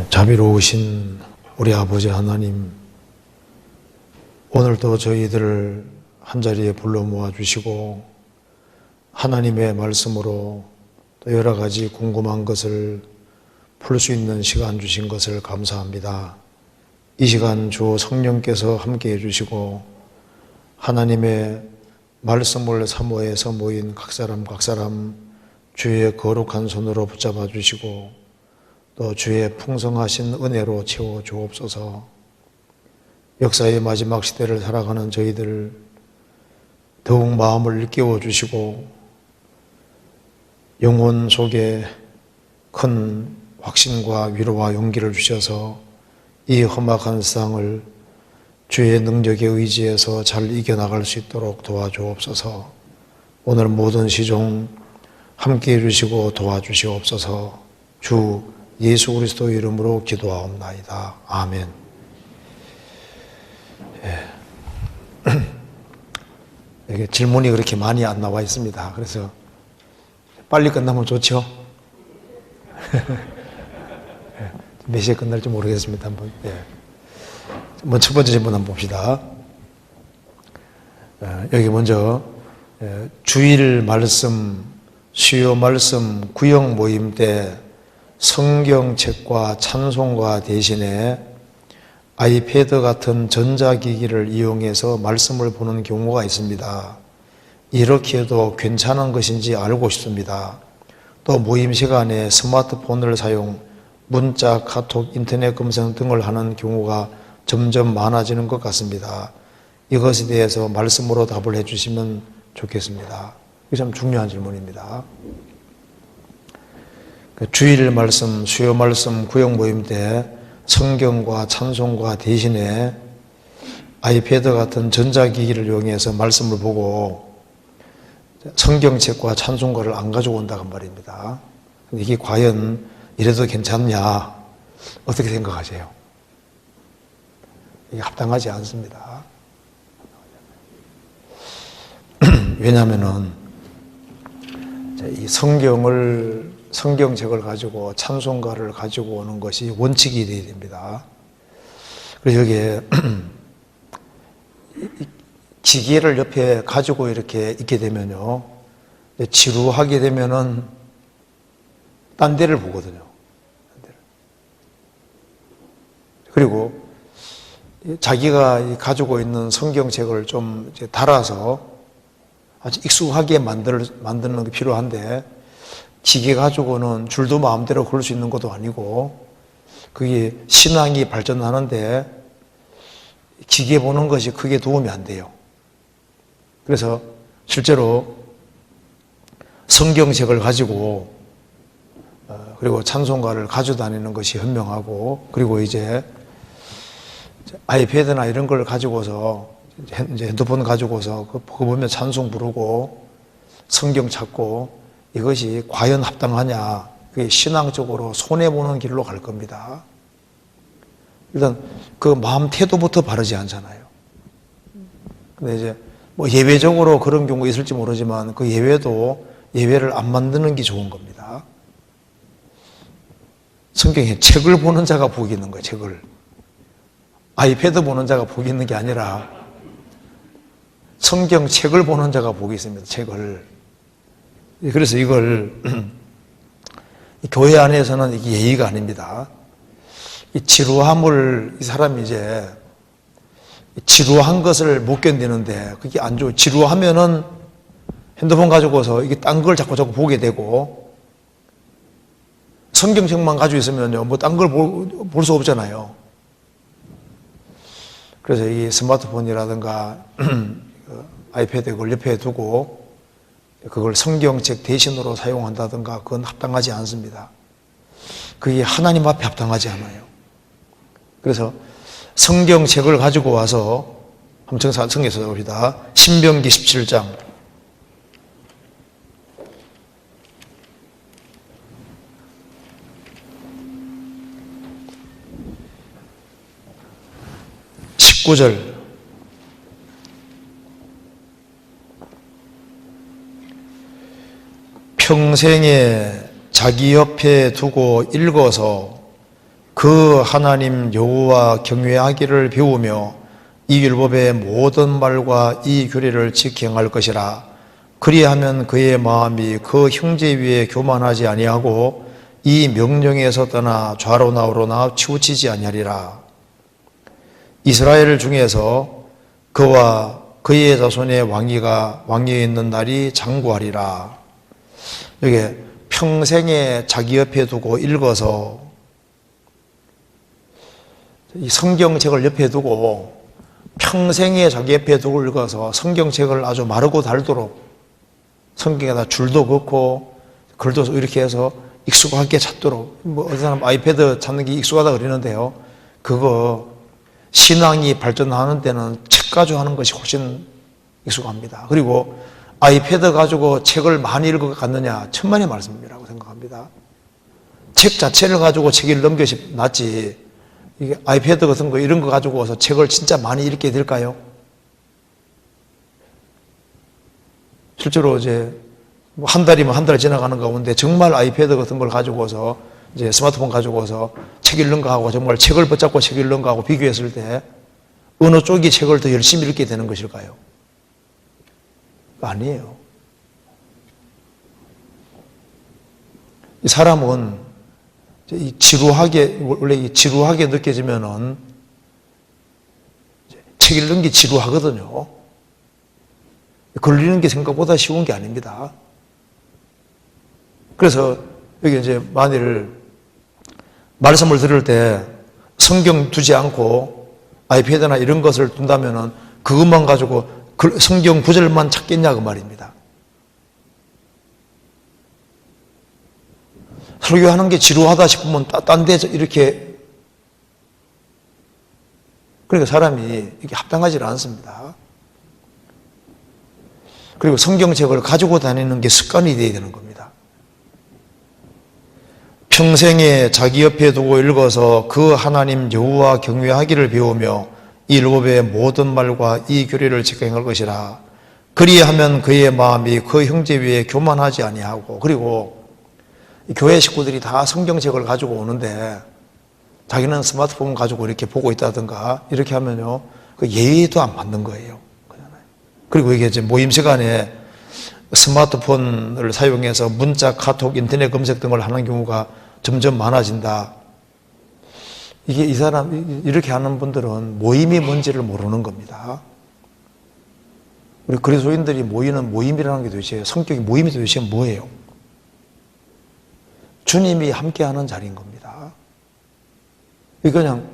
자비로우신 우리 아버지 하나님, 오늘도 저희들을 한자리에 불러 모아주시고 하나님의 말씀으로 또 여러 가지 궁금한 것을 풀 수 있는 시간 주신 것을 감사합니다. 이 시간 주 성령께서 함께해 주시고 하나님의 말씀을 사모해서 모인 각 사람 주의 거룩한 손으로 붙잡아 주시고 또 주의 풍성하신 은혜로 채워 주옵소서. 역사의 마지막 시대를 살아가는 저희들 더욱 마음을 일깨워 주시고 영혼 속에 큰 확신과 위로와 용기를 주셔서 이 험악한 세상을 주의 능력에 의지해서 잘 이겨나갈 수 있도록 도와주옵소서. 오늘 모든 시종 함께해 주시고 도와주시옵소서. 주 예수 그리스도 이름으로 기도하옵나이다. 아멘. 여기 질문이 그렇게 많이 안 나와 있습니다. 그래서 빨리 끝나면 좋죠? 몇 시에 끝날지 모르겠습니다. 한번. 첫 번째 질문 한번 봅시다. 여기 먼저 주일 말씀, 수요 말씀, 구역 모임 때 성경책과 찬송가 대신에 아이패드 같은 전자기기를 이용해서 말씀을 보는 경우가 있습니다. 이렇게 해도 괜찮은 것인지 알고 싶습니다. 또 모임 시간에 스마트폰을 사용, 문자, 카톡, 인터넷 검색 등을 하는 경우가 점점 많아지는 것 같습니다. 이것에 대해서 말씀으로 답을 해주시면 좋겠습니다. 이게 참 중요한 질문입니다. 주일 말씀, 수요 말씀, 구역 모임 때 성경과 찬송가 대신에 아이패드 같은 전자기기를 이용해서 말씀을 보고 성경책과 찬송가를 안 가지고 온다고 말입니다. 근데 이게 과연 이래도 괜찮냐? 어떻게 생각하세요? 이게 합당하지 않습니다. 왜냐하면은 이 성경책을 가지고 찬송가를 가지고 오는 것이 원칙이 되어야 됩니다. 그래서 여기에 기계를 옆에 가지고 이렇게 있게 되면요, 지루하게 되면은 딴 데를 보거든요. 그리고 자기가 가지고 있는 성경책을 좀 달아서 아주 익숙하게 만드는 게 필요한데, 기계 가지고는 줄도 마음대로 걸 수 있는 것도 아니고, 그게 신앙이 발전하는데 기계 보는 것이 크게 도움이 안 돼요. 그래서 실제로 성경책을 가지고 그리고 찬송가를 가지고 다니는 것이 현명하고, 그리고 이제 아이패드나 이런 걸 가지고서 이제 핸드폰 가지고서 그거 보면 찬송 부르고 성경 찾고, 이것이 과연 합당하냐? 그게 신앙적으로 손해보는 길로 갈 겁니다. 일단 그 마음 태도부터 바르지 않잖아요. 근데 이제 뭐 예외적으로 그런 경우가 있을지 모르지만 그 예외를 안 만드는 게 좋은 겁니다. 성경에 책을 보는 자가 복이 있는 거예요. 책을. 아이패드 보는 자가 복이 있는 게 아니라 성경책을 보는 자가 복이 있습니다. 책을. 그래서 이걸 교회 안에서는 이게 예의가 아닙니다. 이 지루함을 이 사람이 이제 지루한 것을 못 견디는데 그게 안 좋아요. 지루하면은 핸드폰 가지고서 이게 딴 걸 자꾸 보게 되고, 성경책만 가지고 있으면요, 뭐 딴 걸 볼 수 없잖아요. 그래서 이 스마트폰이라든가 아이패드 그걸 옆에 두고 그걸 성경책 대신으로 사용한다든가 그건 합당하지 않습니다. 그게 하나님 앞에 합당하지 않아요. 그래서 성경책을 가지고 와서 한번 성경에서 봅시다. 신명기 17장 19절 평생에 자기 옆에 두고 읽어서 그 하나님 여호와 경외하기를 배우며 이 율법의 모든 말과 이 규례를 지켜 행할 것이라. 그리하면 그의 마음이 그 형제 위에 교만하지 아니하고 이 명령에서 떠나 좌로 나우로나 치우치지 아니하리라. 이스라엘 중에서 그와 그의 자손의 왕위에 있는 날이 장구하리라. 이게 평생에 자기 옆에 두고 읽어서 이 성경책을 옆에 두고 평생에 자기 옆에 두고 읽어서 성경책을 아주 마르고 닳도록 성경에다 줄도 긋고 글도 이렇게 해서 익숙하게 찾도록, 어떤 사람 아이패드 찾는 게 익숙하다 그러는데요, 그거 신앙이 발전하는 데는 책 가지고 하는 것이 훨씬 익숙합니다. 그리고 아이패드 가지고 책을 많이 읽어갔느냐, 천만의 말씀이라고 생각합니다. 책 자체를 가지고 책 읽는 것이 낫지, 이게 아이패드 같은 거 이런 거 가지고서 책을 진짜 많이 읽게 될까요? 실제로 이제 한 달이면 한 달 지나가는 가운데 정말 아이패드 같은 걸 가지고서 이제 스마트폰 가지고서 책 읽는 거하고 정말 책을 붙잡고 책 읽는 거하고 비교했을 때 어느 쪽이 책을 더 열심히 읽게 되는 것일까요? 아니에요. 이 사람은 이 지루하게, 원래 이 지루하게 느껴지면은 책 읽는 게 지루하거든요. 걸리는 게 생각보다 쉬운 게 아닙니다. 그래서 여기 이제 만일 말씀을 들을 때 성경 두지 않고 아이패드나 이런 것을 둔다면은 그것만 가지고 성경 구절만 찾겠냐 그 말입니다. 설교하는 게 지루하다 싶으면 딴 데 이렇게, 그러니까 사람이 이게 합당하지 않습니다. 그리고 성경책을 가지고 다니는 게 습관이 되어야 되는 겁니다. 평생에 자기 옆에 두고 읽어서 그 하나님 여호와 경외하기를 배우며 이 율법의 모든 말과 이 규례를 지켜 행할 것이라. 그리하면 그의 마음이 그 형제 위에 교만하지 아니하고, 그리고 교회 식구들이 다 성경책을 가지고 오는데 자기는 스마트폰 가지고 이렇게 보고 있다든가 이렇게 하면요, 그 예의도 안 받는 거예요. 그리고 이게 이제 모임 시간에 스마트폰을 사용해서 문자, 카톡, 인터넷 검색 등을 하는 경우가 점점 많아진다. 이게 이 사람, 이렇게 하는 분들은 모임이 뭔지를 모르는 겁니다. 우리 그리스도인들이 모이는 모임이라는 게 도대체, 성격이 모임이 도대체 뭐예요? 주님이 함께하는 자리인 겁니다. 그냥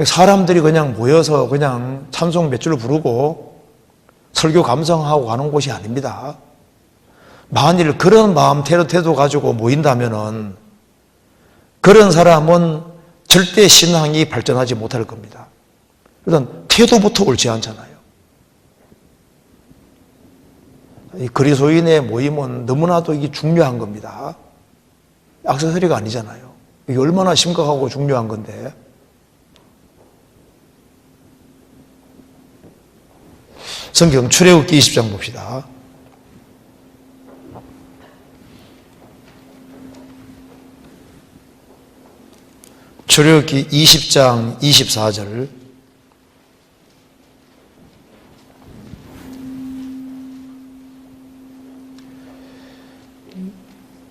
사람들이 그냥 모여서 그냥 찬송 몇 줄 부르고 설교 감상하고 가는 곳이 아닙니다. 만일 그런 마음 태도 가지고 모인다면은 그런 사람은 절대 신앙이 발전하지 못할 겁니다. 일단 태도부터 옳지 않잖아요. 이 그리스도인의 모임은 너무나도 이게 중요한 겁니다. 액세서리가 아니잖아요. 이게 얼마나 심각하고 중요한 건데. 성경 출애굽기 20장 봅시다. 출애굽기 20장 24절.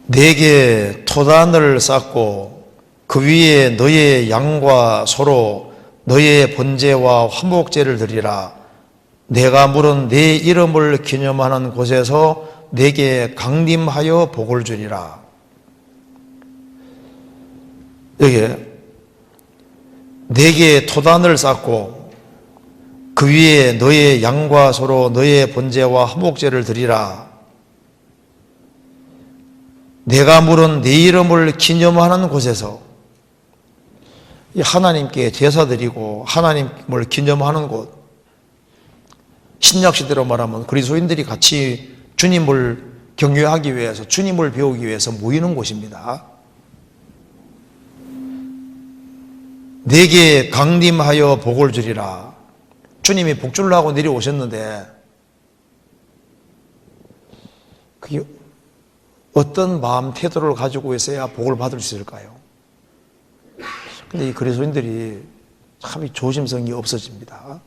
내게 토단을 쌓고 그 위에 너의 양과 소로 너의 번제와 화목제를 드리라. 내가 물은 내 이름을 기념하는 곳에서 내게 강림하여 복을 주리라. 여기에 내게 토단을 쌓고 그 위에 너의 양과 소로 너의 번제와 화목제를 드리라. 내가 물은 네 이름을 기념하는 곳에서, 하나님께 제사 드리고 하나님을 기념하는 곳, 신약시대로 말하면 그리스도인들이 같이 주님을 경외하기 위해서, 주님을 배우기 위해서 모이는 곳입니다. 내게 강림하여 복을 주리라. 주님이 복 주려고 내려오셨는데 그게 어떤 마음 태도를 가지고 있어야 복을 받을 수 있을까요? 근데 이 그리스도인들이 참 조심성이 없어집니다.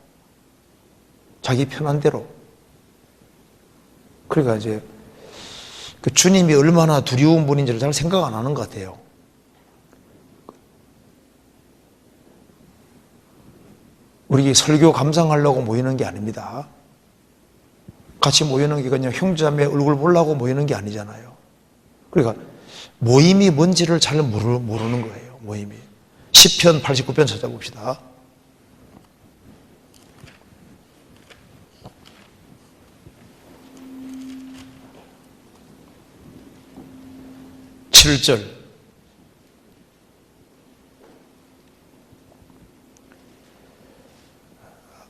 자기 편한 대로. 그러니까 이제 그 주님이 얼마나 두려운 분인지를 잘 생각 안 하는 것 같아요. 우리 설교 감상하려고 모이는 게 아닙니다. 같이 모이는 게 그냥 형제자매 얼굴 보려고 모이는 게 아니잖아요. 그러니까 모임이 뭔지를 잘 모르는 거예요. 모임이. 시편 89편 찾아봅시다. 7절.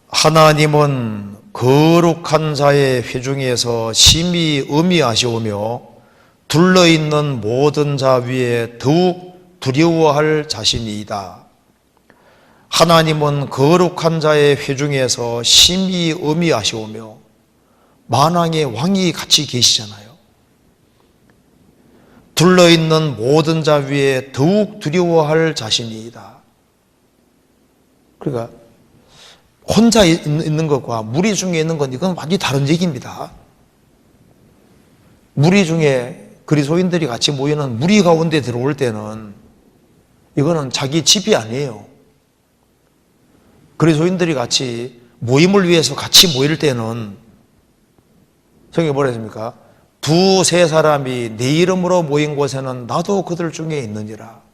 하나님은 거룩한 자의 회중에서 심히 음미하시오며 둘러있는 모든 자 위에 더욱 두려워할 자신이다. 하나님은 거룩한 자의 회중에서 심히 음미하시오며 만왕의 왕이 같이 계시잖아요. 둘러있는 모든 자 위에 더욱 두려워할 자신이다. 그러니까 혼자 있는 것과 무리 중에 있는 건 이건 완전히 다른 얘기입니다. 무리 중에 그리스도인들이 같이 모이는 무리 가운데 들어올 때는 이거는 자기 집이 아니에요. 그리스도인들이 같이 모임을 위해서 같이 모일 때는 성경에 뭐라 했습니까? 두세 사람이 내 이름으로 모인 곳에는 나도 그들 중에 있느니라.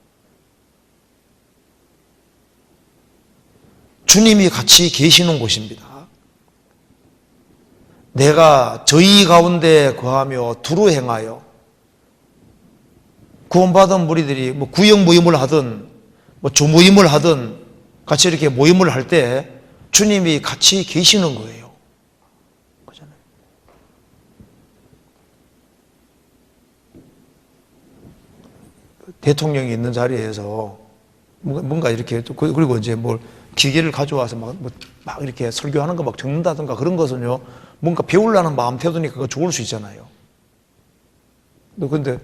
주님이 같이 계시는 곳입니다. 내가 저희 가운데 거하며 두루 행하여 구원받은 무리들이 뭐 구역 모임을 하든 뭐 조모임을 하든 같이 이렇게 모임을 할 때 주님이 같이 계시는 거예요. 그렇잖아요. 대통령이 있는 자리에서 뭔가 이렇게 그리고 이제 뭘 기계를 가져와서 막 이렇게 설교하는 거 막 적는다든가 그런 것은요, 뭔가 배우려는 마음 태도니까 그거 좋을 수 있잖아요. 근데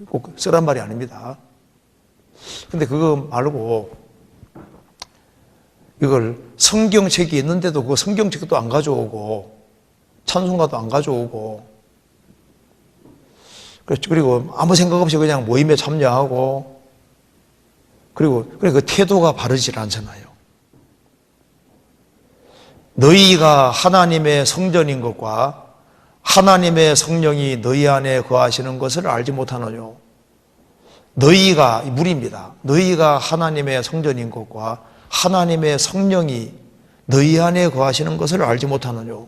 꼭 쓰란 말이 아닙니다. 근데 그거 말고 이걸 성경책이 있는데도 그 성경책도 안 가져오고 찬송가도 안 가져오고 그리고 아무 생각 없이 그냥 모임에 참여하고 그리고 그 태도가 바르질 않잖아요. 너희가 하나님의 성전인 것과 하나님의 성령이 너희 안에 거하시는 것을 알지 못하느뇨. 너희가 무리입니다. 너희가 하나님의 성전인 것과 하나님의 성령이 너희 안에 거하시는 것을 알지 못하느뇨.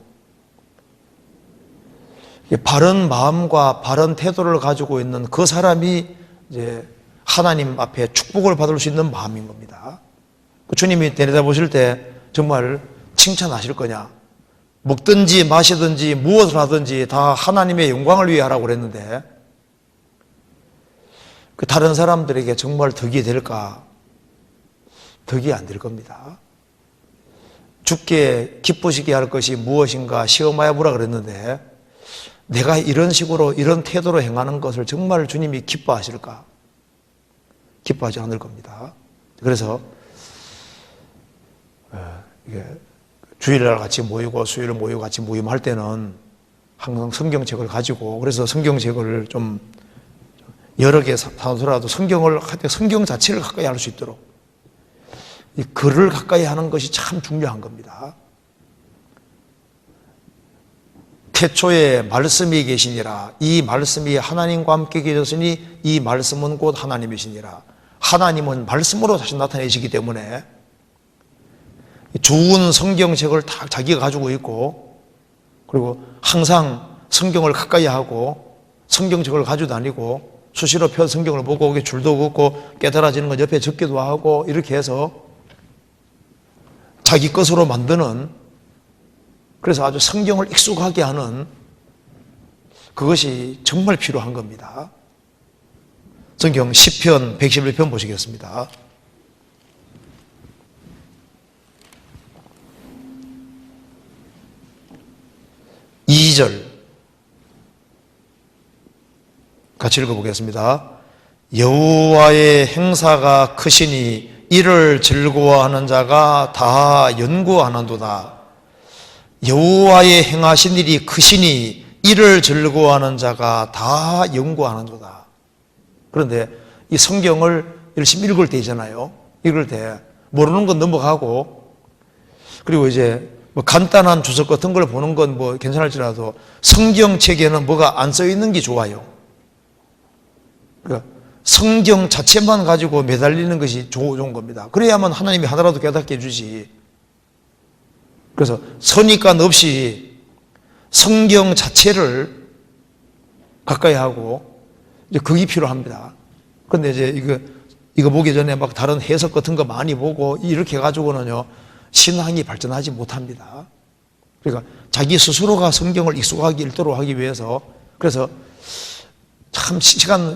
바른 마음과 바른 태도를 가지고 있는 그 사람이 이제 하나님 앞에 축복을 받을 수 있는 마음인 겁니다. 주님이 내려다보실 때 정말 칭찬하실 거냐? 먹든지 마시든지 무엇을 하든지 다 하나님의 영광을 위해 하라고 그랬는데 그 다른 사람들에게 정말 덕이 될까? 덕이 안 될 겁니다. 주께 기쁘시게 할 것이 무엇인가 시험하여 보라 그랬는데 내가 이런 식으로 이런 태도로 행하는 것을 정말 주님이 기뻐하실까? 기뻐하지 않을 겁니다. 그래서 이게 주일날 같이 모이고 수요일 모이고 같이 모임할 때는 항상 성경책을 가지고 그래서 성경책을 좀 여러 개 사서라도 성경을 할 때 성경 자체를 가까이 할 수 있도록 이 글을 가까이 하는 것이 참 중요한 겁니다. 태초에 말씀이 계시니라. 이 말씀이 하나님과 함께 계셨으니 이 말씀은 곧 하나님이시니라. 하나님은 말씀으로 다시 나타내시기 때문에 좋은 성경책을 다 자기가 가지고 있고 그리고 항상 성경을 가까이 하고 성경책을 가지고 다니고 수시로 펴 성경을 보고 줄도 긋고 깨달아지는 건 옆에 적기도 하고 이렇게 해서 자기 것으로 만드는 그래서 아주 성경을 익숙하게 하는 그것이 정말 필요한 겁니다. 성경 시편 111편 보시겠습니다. 2절 같이 읽어보겠습니다. 여호와의 행사가 크시니 이를 즐거워하는 자가 다 연구하는도다. 여호와의 행하신 일이 크시니 이를 즐거워하는 자가 다 연구하는도다. 그런데 이 성경을 열심히 읽을 때 있잖아요. 읽을 때 모르는 건 넘어가고, 그리고 이제 뭐 간단한 주석 같은 걸 보는 건 뭐 괜찮을지라도 성경책에는 뭐가 안 써 있는 게 좋아요. 그러니까 성경 자체만 가지고 매달리는 것이 좋은 겁니다. 그래야만 하나님이 하나라도 깨닫게 해주지. 그래서 선입관 없이 성경 자체를 가까이 하고 이제 그게 필요합니다. 그런데 이제 이거 보기 전에 막 다른 해석 같은 거 많이 보고 이렇게 해가지고는요, 신앙이 발전하지 못합니다. 그러니까 자기 스스로가 성경을 익숙하게 읽도록 하기 위해서, 그래서 참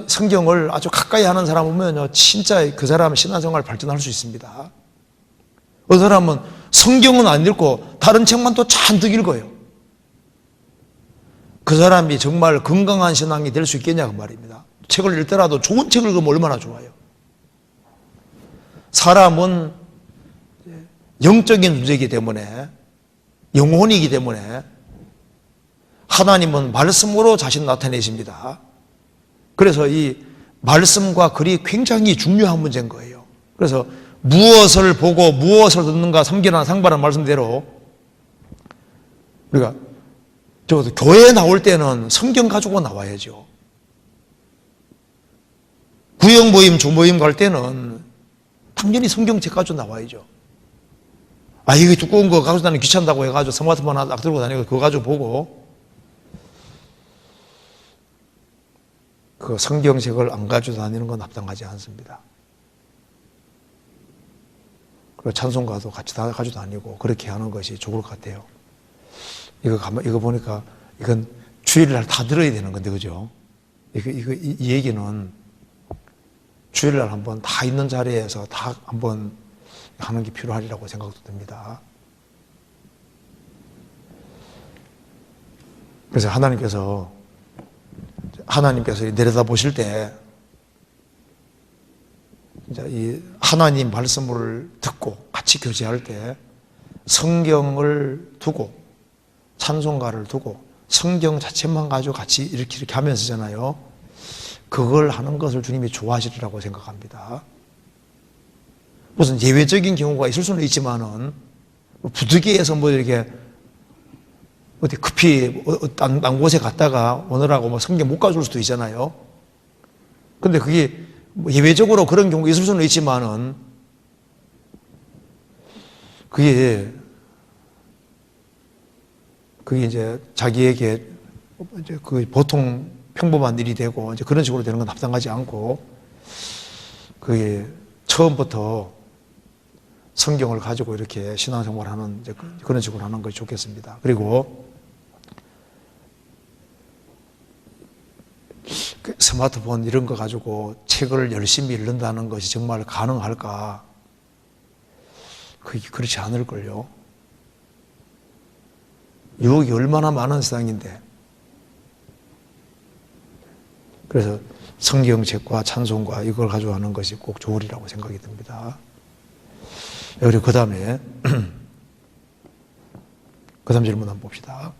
성경을 아주 가까이 하는 사람 보면요, 진짜 그 사람은 신앙생활 발전할 수 있습니다. 어떤 사람은 성경은 안 읽고 다른 책만 또 잔뜩 읽어요. 그 사람이 정말 건강한 신앙이 될 수 있겠냐 그 말입니다. 책을 읽더라도 좋은 책을 읽으면 얼마나 좋아요. 사람은 영적인 존재이기 때문에, 영혼이기 때문에 하나님은 말씀으로 자신 나타내십니다. 그래서 이 말씀과 글이 굉장히 중요한 문제인 거예요. 그래서 무엇을 보고 무엇을 듣는가 삼기나 상반한 말씀대로 우리가 적어도 교회에 나올 때는 성경 가지고 나와야죠. 구역 모임, 주모임 갈 때는 당연히 성경책 가지고 나와야죠. 이게 두꺼운 거 가지고 다니기 귀찮다고 해가지고 스마트폰 하나 딱 들고 다니고 그거 가지고 보고, 그 성경책을 안 가지고 다니는 건 합당하지 않습니다. 그리고 찬송가도 같이 다 가지고 다니고 그렇게 하는 것이 좋을 것 같아요. 이거 보니까 이건 주일날 다 들어야 되는 건데, 그죠? 이 얘기는 주일날 한번 다 있는 자리에서 다 한번 하는 게 필요하리라고 생각도 듭니다. 그래서 하나님께서 내려다 보실 때 이 하나님 말씀을 듣고 같이 교제할 때 성경을 두고 찬송가를 두고 성경 자체만 가지고 같이 이렇게 하면서잖아요. 그걸 하는 것을 주님이 좋아하시리라고 생각합니다. 무슨 예외적인 경우가 있을 수는 있지만은 부득이해서 뭐 이렇게 어디 급히 딴 곳에 갔다가 오느라고 뭐 성경 못 가져올 수도 있잖아요. 근데 그게 뭐 예외적으로 그런 경우가 있을 수는 있지만은 그게 이제 자기에게 이제 그 보통 평범한 일이 되고 이제 그런 식으로 되는 건 합당하지 않고, 그게 처음부터 성경을 가지고 이렇게 신앙생활을 하는 이제 그런 식으로 하는 것이 좋겠습니다. 그리고 스마트폰 이런 거 가지고 책을 열심히 읽는다는 것이 정말 가능할까? 그게 그렇지 않을걸요. 유혹이 얼마나 많은 세상인데. 그래서 성경책과 찬송과 이걸 가지고 하는 것이 꼭 좋으리라고 생각이 듭니다. 그리고 그 다음에 그 다음 질문 한번 봅시다.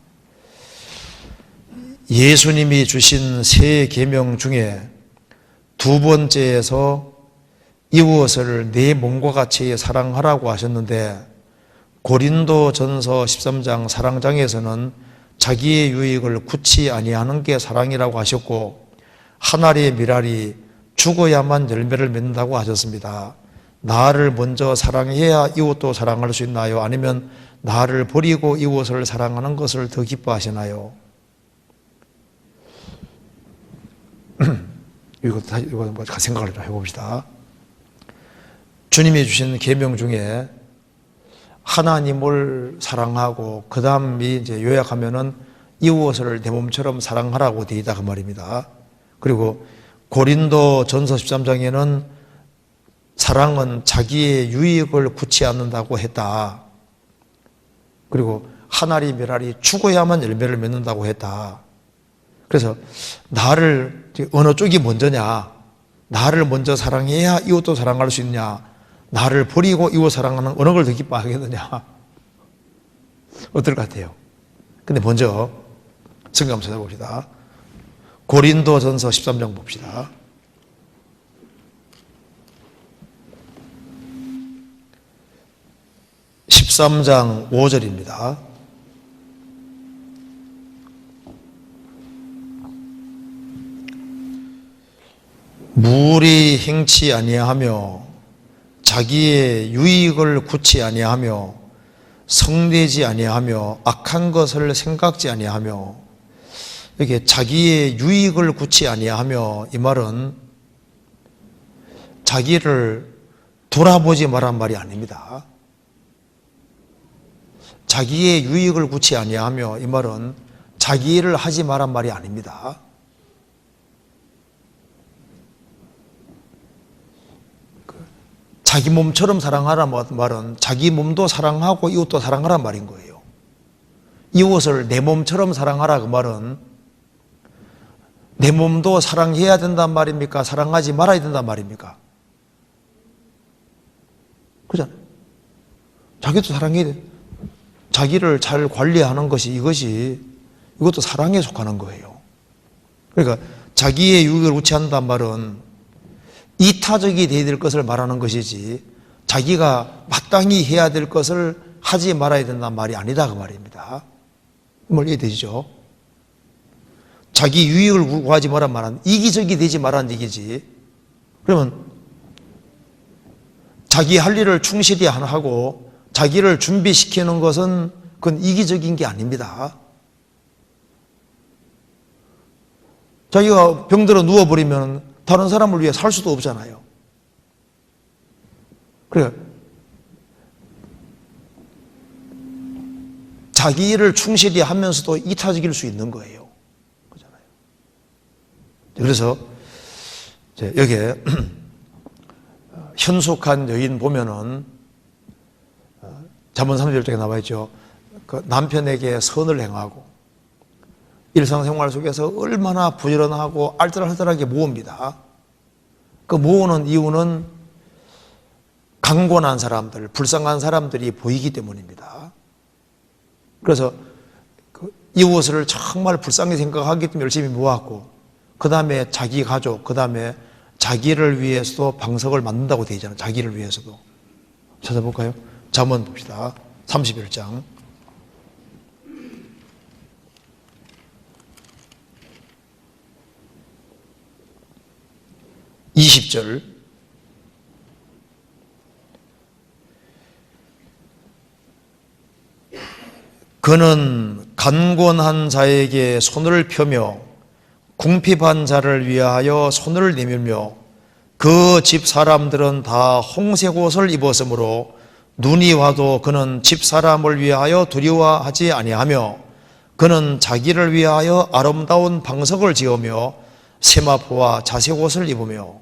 예수님이 주신 세 계명 중에 두 번째에서 이웃을 내 몸과 같이 사랑하라고 하셨는데, 고린도전서 13장 사랑장에서는 자기의 유익을 굳이 아니하는 게 사랑이라고 하셨고, 한 알의 밀알이 죽어야만 열매를 맺는다고 하셨습니다. 나를 먼저 사랑해야 이웃도 사랑할 수 있나요? 아니면 나를 버리고 이웃을 사랑하는 것을 더 기뻐하시나요? 이거 생각을 해봅시다. 주님이 주신 계명 중에 하나님을 사랑하고 그 다음이 이제 요약하면은 이웃을 내 몸처럼 사랑하라고 되어 있다 그 말입니다. 그리고 고린도전서 13장에는 사랑은 자기의 유익을 굳지 않는다고 했다. 그리고 한 알이 밀알이 죽어야만 열매를 맺는다고 했다. 그래서 나를 어느 쪽이 먼저냐, 나를 먼저 사랑해야 이웃도 사랑할 수 있냐, 나를 버리고 이웃 사랑하는 어느 걸 더 기뻐하겠느냐? 어떨 것 같아요? 근데 먼저 성경 한번 찾아봅시다. 고린도전서 13장 봅시다. (13장) 5절입니다. 무리 행치 아니하며 자기의 유익을 굳지 아니하며 성내지 아니하며 악한 것을 생각지 아니하며, 이게 자기의 유익을 굳지 아니하며, 이 말은 자기를 돌아보지 말란 말이 아닙니다. 자기의 유익을 굳지 아니하며, 이 말은 자기 일을 하지 말란 말이 아닙니다. 자기 몸처럼 사랑하라는 말은 자기 몸도 사랑하고 이웃도 사랑하란 말인 거예요. 이웃을 내 몸처럼 사랑하라 그 말은 내 몸도 사랑해야 된단 말입니까? 사랑하지 말아야 된단 말입니까? 그잖아요. 자기도 사랑해야 돼. 자기를 잘 관리하는 것이 이것도 사랑에 속하는 거예요. 그러니까 자기의 유익을 우치한단 말은 이타적이 되어야 될 것을 말하는 것이지 자기가 마땅히 해야 될 것을 하지 말아야 된다는 말이 아니다 그 말입니다. 뭘 이해되시죠? 자기 유익을 구하지 말란 말은 이기적이 되지 말라는 얘기지. 그러면 자기 할 일을 충실히 하고 자기를 준비시키는 것은 그건 이기적인 게 아닙니다. 자기가 병들어 누워버리면 다른 사람을 위해 살 수도 없잖아요. 그래, 자기 일을 충실히 하면서도 이타적일 수 있는 거예요. 그렇잖아요. 그래서 여기에 현숙한 여인 보면은 잠언 30절에 나와 있죠. 그 남편에게 선을 행하고 일상생활 속에서 얼마나 부지런하고 알뜰알뜰하게 모읍니다. 그 모으는 이유는 강권한 사람들, 불쌍한 사람들이 보이기 때문입니다. 그래서 그 이웃을 정말 불쌍히 생각하기 때문에 열심히 모았고, 그 다음에 자기 가족, 그 다음에 자기를 위해서도 방석을 만든다고 되어 있잖아요. 자기를 위해서도. 찾아볼까요? 잠언 봅시다. 31장. 20절. 그는 간곤한 자에게 손을 펴며 궁핍한 자를 위하여 손을 내밀며 그 집 사람들은 다 홍색 옷을 입었으므로 눈이 와도 그는 집 사람을 위하여 두려워하지 아니하며 그는 자기를 위하여 아름다운 방석을 지으며 세마포와 자색 옷을 입으며.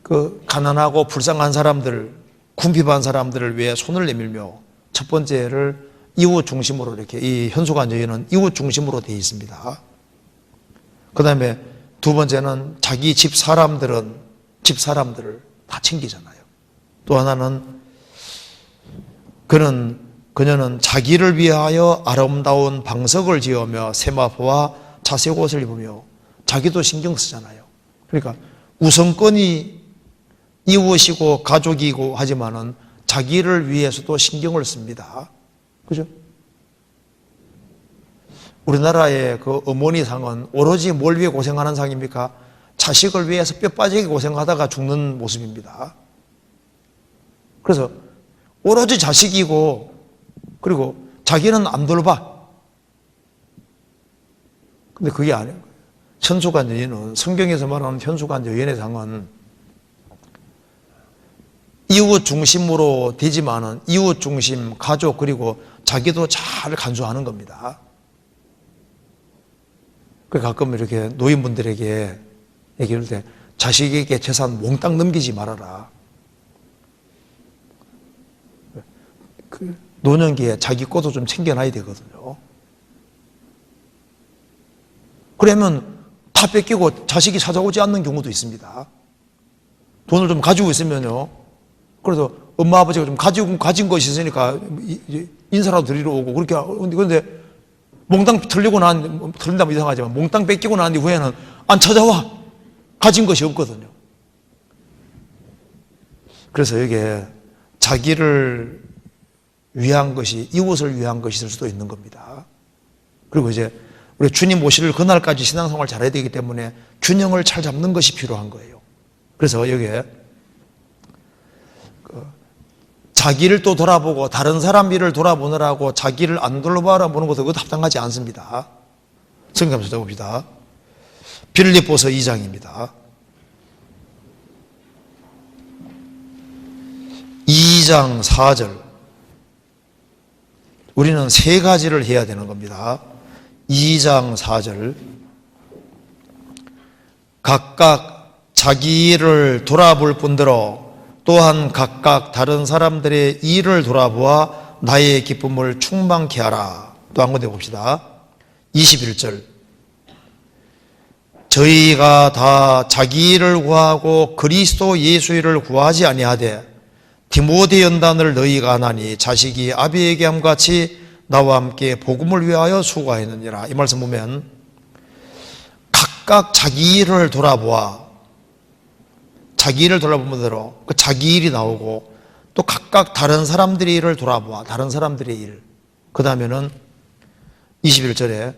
그 가난하고 불쌍한 사람들, 궁핍한 사람들을 위해 손을 내밀며, 첫 번째를 이웃 중심으로 이렇게, 이 현숙한 여인은 이웃 중심으로 되어 있습니다. 그 다음에 두 번째는 자기 집 사람들을 다 챙기잖아요. 또 하나는 그녀는 자기를 위하여 아름다운 방석을 지으며 세마포와 자색 옷을 입으며, 자기도 신경 쓰잖아요. 그러니까 우선권이 이웃이고 가족이고 하지만은 자기를 위해서도 신경을 씁니다. 그죠? 우리나라의 그 어머니 상은 오로지 뭘 위해 고생하는 상입니까? 자식을 위해서 뼈 빠지게 고생하다가 죽는 모습입니다. 그래서 오로지 자식이고, 그리고 자기는 안 돌봐. 근데 그게 아니에요. 현숙한 여인은, 성경에서 말하는 현숙한 여인의 상은 이웃 중심으로 되지만은 이웃 중심, 가족, 그리고 자기도 잘 간수하는 겁니다. 그래서 가끔 이렇게 노인분들에게 얘기할 때 자식에게 재산 몽땅 넘기지 말아라. 그 노년기에 자기 것도 좀 챙겨놔야 되거든요. 그러면 다 뺏기고 자식이 찾아오지 않는 경우도 있습니다. 돈을 좀 가지고 있으면요, 그래서 엄마 아버지가 좀 가진 것이 있으니까 인사라도 드리러 오고 그렇게. 그런데 몽땅 털린다면 이상하지만 몽땅 뺏기고 난 후에는 안 찾아와. 가진 것이 없거든요. 그래서 이게 자기를 위한 것이, 이웃을 위한 것이 될 수도 있는 겁니다. 그리고 이제 우리 주님 모실 그날까지 신앙생활 잘해야 되기 때문에 균형을 잘 잡는 것이 필요한 거예요. 그래서 여기에 자기를 또 돌아보고 다른 사람 일을 돌아보느라고 자기를 안 돌아보는 것은 그것도 합당하지 않습니다. 성경 한번 찾아봅시다. 빌립보서 2장입니다. 2장 4절. 우리는 세 가지를 해야 되는 겁니다. 2장 4절. 각각 자기를 돌아볼 뿐더러 또한 각각 다른 사람들의 일을 돌아보아 나의 기쁨을 충만케 하라. 또 한 군데 봅시다. 21절. 저희가 다 자기 일을 구하고 그리스도 예수 일을 구하지 아니하되 디모데 연단을 너희가 하나니 자식이 아비에게 함같이 나와 함께 복음을 위하여 수고하였느니라. 이 말씀 보면 각각 자기 일을 돌아보아, 자기 일을 돌아보면 대로 그 자기 일이 나오고, 또 각각 다른 사람들의 일을 돌아보아, 다른 사람들의 일. 그 다음에는 21절에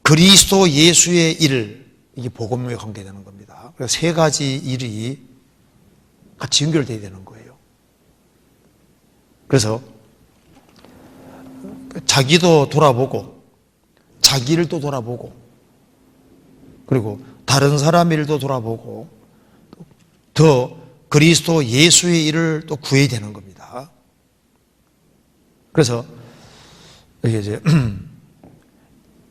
그리스도 예수의 일, 이게 복음에 관계되는 겁니다. 그래서 세 가지 일이 같이 연결되어야 되는 거예요. 그래서 자기도 돌아보고 자기 일도 돌아보고 그리고 다른 사람 일도 돌아보고 더 그리스도 예수의 일을 또 구해야 되는 겁니다. 그래서 이게 이제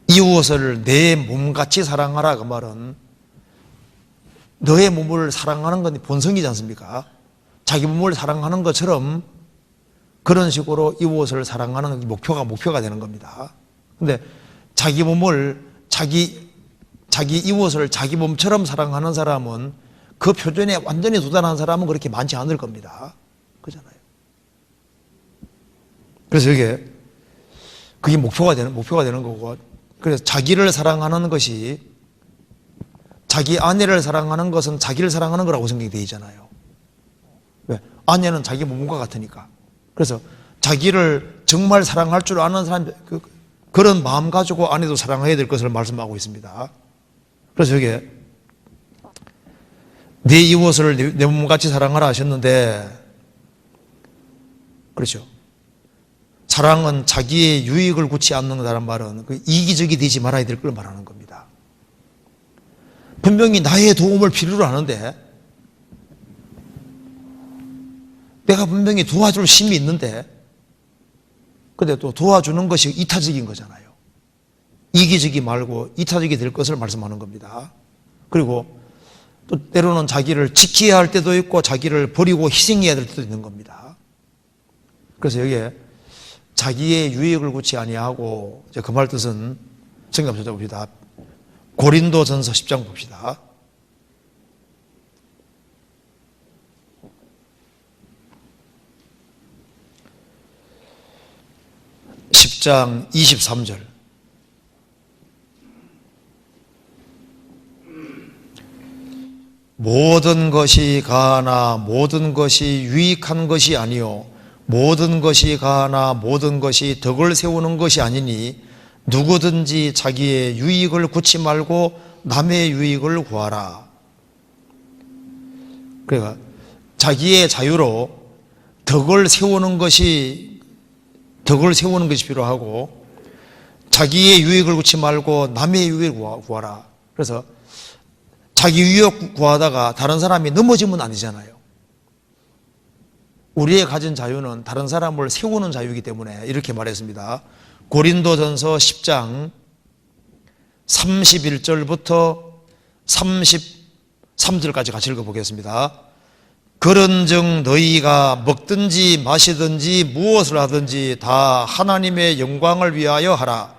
이웃을 내 몸같이 사랑하라, 그 말은 너의 몸을 사랑하는 건 본성이지 않습니까? 자기 몸을 사랑하는 것처럼 그런 식으로 이웃을 사랑하는 목표가 되는 겁니다. 근데 자기 몸을, 자기 이웃을 자기 몸처럼 사랑하는 사람은, 그 표준에 완전히 도달한 사람은 그렇게 많지 않을 겁니다. 그잖아요. 그래서 그게 목표가 되는 거고, 그래서 자기를 사랑하는 것이, 자기 아내를 사랑하는 것은 자기를 사랑하는 거라고 생각이 되어 있잖아요. 왜? 아내는 자기 몸과 같으니까. 그래서 자기를 정말 사랑할 줄 아는 사람, 그런 마음 가지고 아내도 사랑해야 될 것을 말씀하고 있습니다. 그래서 여기에 내 이웃을 내 몸같이 사랑하라 하셨는데, 그렇죠. 사랑은 자기의 유익을 굳지 않는다는 말은 이기적이 되지 말아야 될 걸 말하는 겁니다. 분명히 나의 도움을 필요로 하는데, 내가 분명히 도와줄 힘이 있는데, 근데 또 도와주는 것이 이타적인 거잖아요. 이기적이 말고 이타적이 될 것을 말씀하는 겁니다. 그리고 또 때로는 자기를 지켜야 할 때도 있고 자기를 버리고 희생해야 될 때도 있는 겁니다. 그래서 여기에 자기의 유익을 굳이 아니하고, 그 말 뜻은 성경 한번 봅시다. 고린도전서 10장 봅시다. 10장 23절. 모든 것이 가하나 모든 것이 유익한 것이 아니요 모든 것이 가하나 모든 것이 덕을 세우는 것이 아니니 누구든지 자기의 유익을 굳지 말고 남의 유익을 구하라. 그러니까 자기의 자유로 덕을 세우는 것이 필요하고, 자기의 유익을 굳지 말고 남의 유익을 구하라. 그래서 자기 유익 구하다가 다른 사람이 넘어지면 안 되잖아요. 우리의 가진 자유는 다른 사람을 세우는 자유이기 때문에 이렇게 말했습니다. 고린도전서 10장 31절부터 33절까지 같이 읽어보겠습니다. 그런즉 너희가 먹든지 마시든지 무엇을 하든지 다 하나님의 영광을 위하여 하라.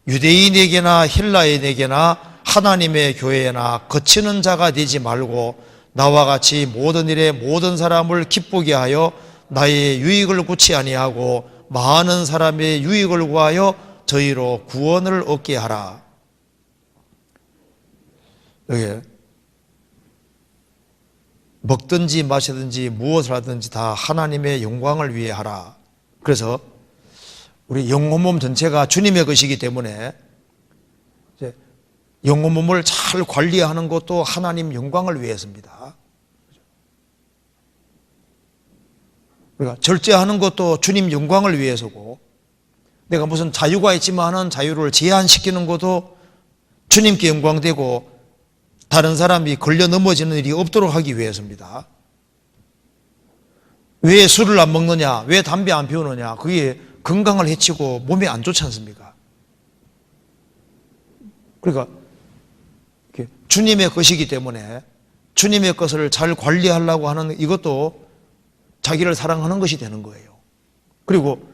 유대인에게나 헬라인에게나 하나님의 교회나 거치는 자가 되지 말고 나와 같이 모든 일에 모든 사람을 기쁘게 하여 나의 유익을 구치 아니하고 많은 사람의 유익을 구하여 저희로 구원을 얻게 하라. 여기 먹든지 마시든지 무엇을 하든지 다 하나님의 영광을 위해 하라. 그래서 우리 영혼 몸 전체가 주님의 것이기 때문에 이제 영혼 몸을 잘 관리하는 것도 하나님 영광을 위해서입니다. 우리가 절제하는 것도 주님 영광을 위해서고, 내가 무슨 자유가 있지만은 자유를 제한시키는 것도 주님께 영광되고 다른 사람이 걸려 넘어지는 일이 없도록 하기 위해서입니다. 왜 술을 안 먹느냐, 왜 담배 안 피우느냐, 그게 건강을 해치고 몸에 안 좋지 않습니까? 그러니까 주님의 것이기 때문에 주님의 것을 잘 관리하려고 하는 이것도 자기를 사랑하는 것이 되는 거예요. 그리고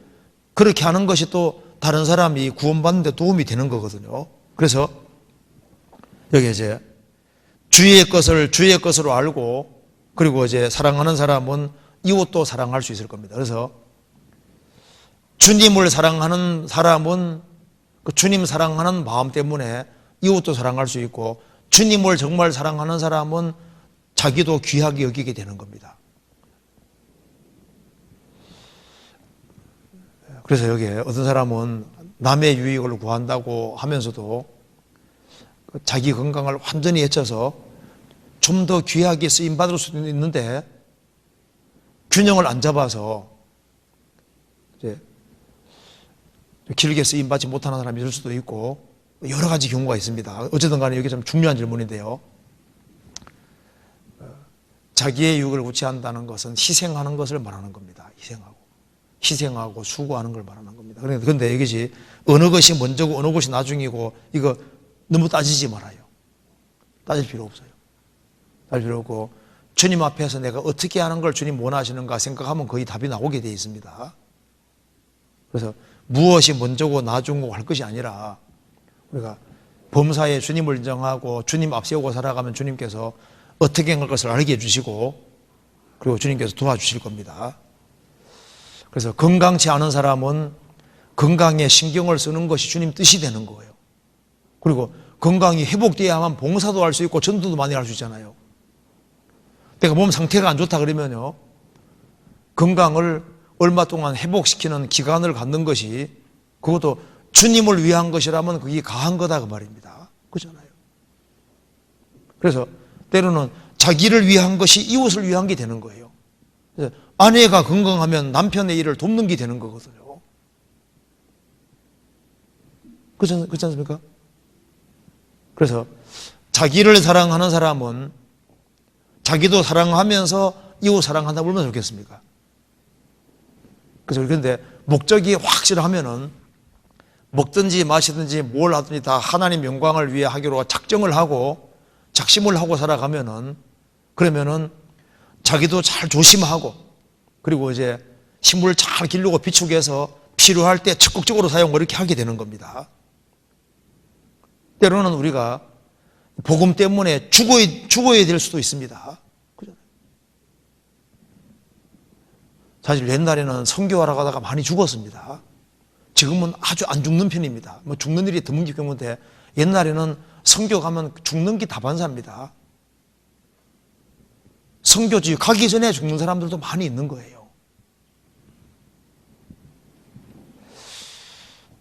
그렇게 하는 것이 또 다른 사람이 구원받는 데 도움이 되는 거거든요. 그래서 여기 이제 주의 것을 주의 것으로 알고, 그리고 이제 사랑하는 사람은 이웃도 사랑할 수 있을 겁니다. 그래서 주님을 사랑하는 사람은 그 주님 사랑하는 마음 때문에 이웃도 사랑할 수 있고, 주님을 정말 사랑하는 사람은 자기도 귀하게 여기게 되는 겁니다. 그래서 여기 어떤 사람은 남의 유익을 구한다고 하면서도 자기 건강을 완전히 해쳐서 좀 더 귀하게 쓰임받을 수도 있는데 균형을 안 잡아서 이제 길게 쓰임받지 못하는 사람이 있을 수도 있고, 여러 가지 경우가 있습니다. 어쨌든 간에 이게 좀 중요한 질문인데요. 자기의 유익을 구취한다는 것은 희생하는 것을 말하는 겁니다. 희생하고 수고하는 걸 말하는 겁니다. 그런데 이것이 어느 것이 먼저고 어느 것이 나중이고 이거 너무 따지지 말아요. 따질 필요 없어요. 따질 필요 없고, 주님 앞에서 내가 어떻게 하는 걸 주님 원하시는가 생각하면 거의 답이 나오게 되어 있습니다. 그래서 무엇이 먼저고 나중이고 할 것이 아니라 우리가 범사에 주님을 인정하고 주님 앞세우고 살아가면 주님께서 어떻게 할 것을 알게 해주시고, 그리고 주님께서 도와주실 겁니다. 그래서 건강치 않은 사람은 건강에 신경을 쓰는 것이 주님 뜻이 되는 거예요. 그리고 건강이 회복돼야만 봉사도 할 수 있고 전도도 많이 할 수 있잖아요. 내가 몸 상태가 안 좋다 그러면요, 건강을 얼마 동안 회복시키는 기간을 갖는 것이, 그것도 주님을 위한 것이라면 그게 가한 거다 그 말입니다. 그렇잖아요. 그래서 때로는 자기를 위한 것이 이웃을 위한 게 되는 거예요. 그래서 아내가 건강하면 남편의 일을 돕는 게 되는 거거든요. 그렇지 않습니까? 그래서 자기를 사랑하는 사람은 자기도 사랑하면서 이웃 사랑한다고 얼마나 좋겠습니까? 그런데 목적이 확실하면은 먹든지 마시든지 뭘 하든지 다 하나님 영광을 위해 하기로 작정을 하고 작심을 하고 살아가면은, 그러면은 자기도 잘 조심하고, 그리고 이제 힘을 잘 기르고 비축해서 필요할 때 적극적으로 사용을 이렇게 하게 되는 겁니다. 때로는 우리가 복음 때문에 죽어야 될 수도 있습니다. 사실 옛날에는 선교하러 가다가 많이 죽었습니다. 지금은 아주 안 죽는 편입니다. 뭐 죽는 일이 드문 경우인데, 옛날에는 선교 가면 죽는 게 다반사입니다. 선교지 가기 전에 죽는 사람들도 많이 있는 거예요.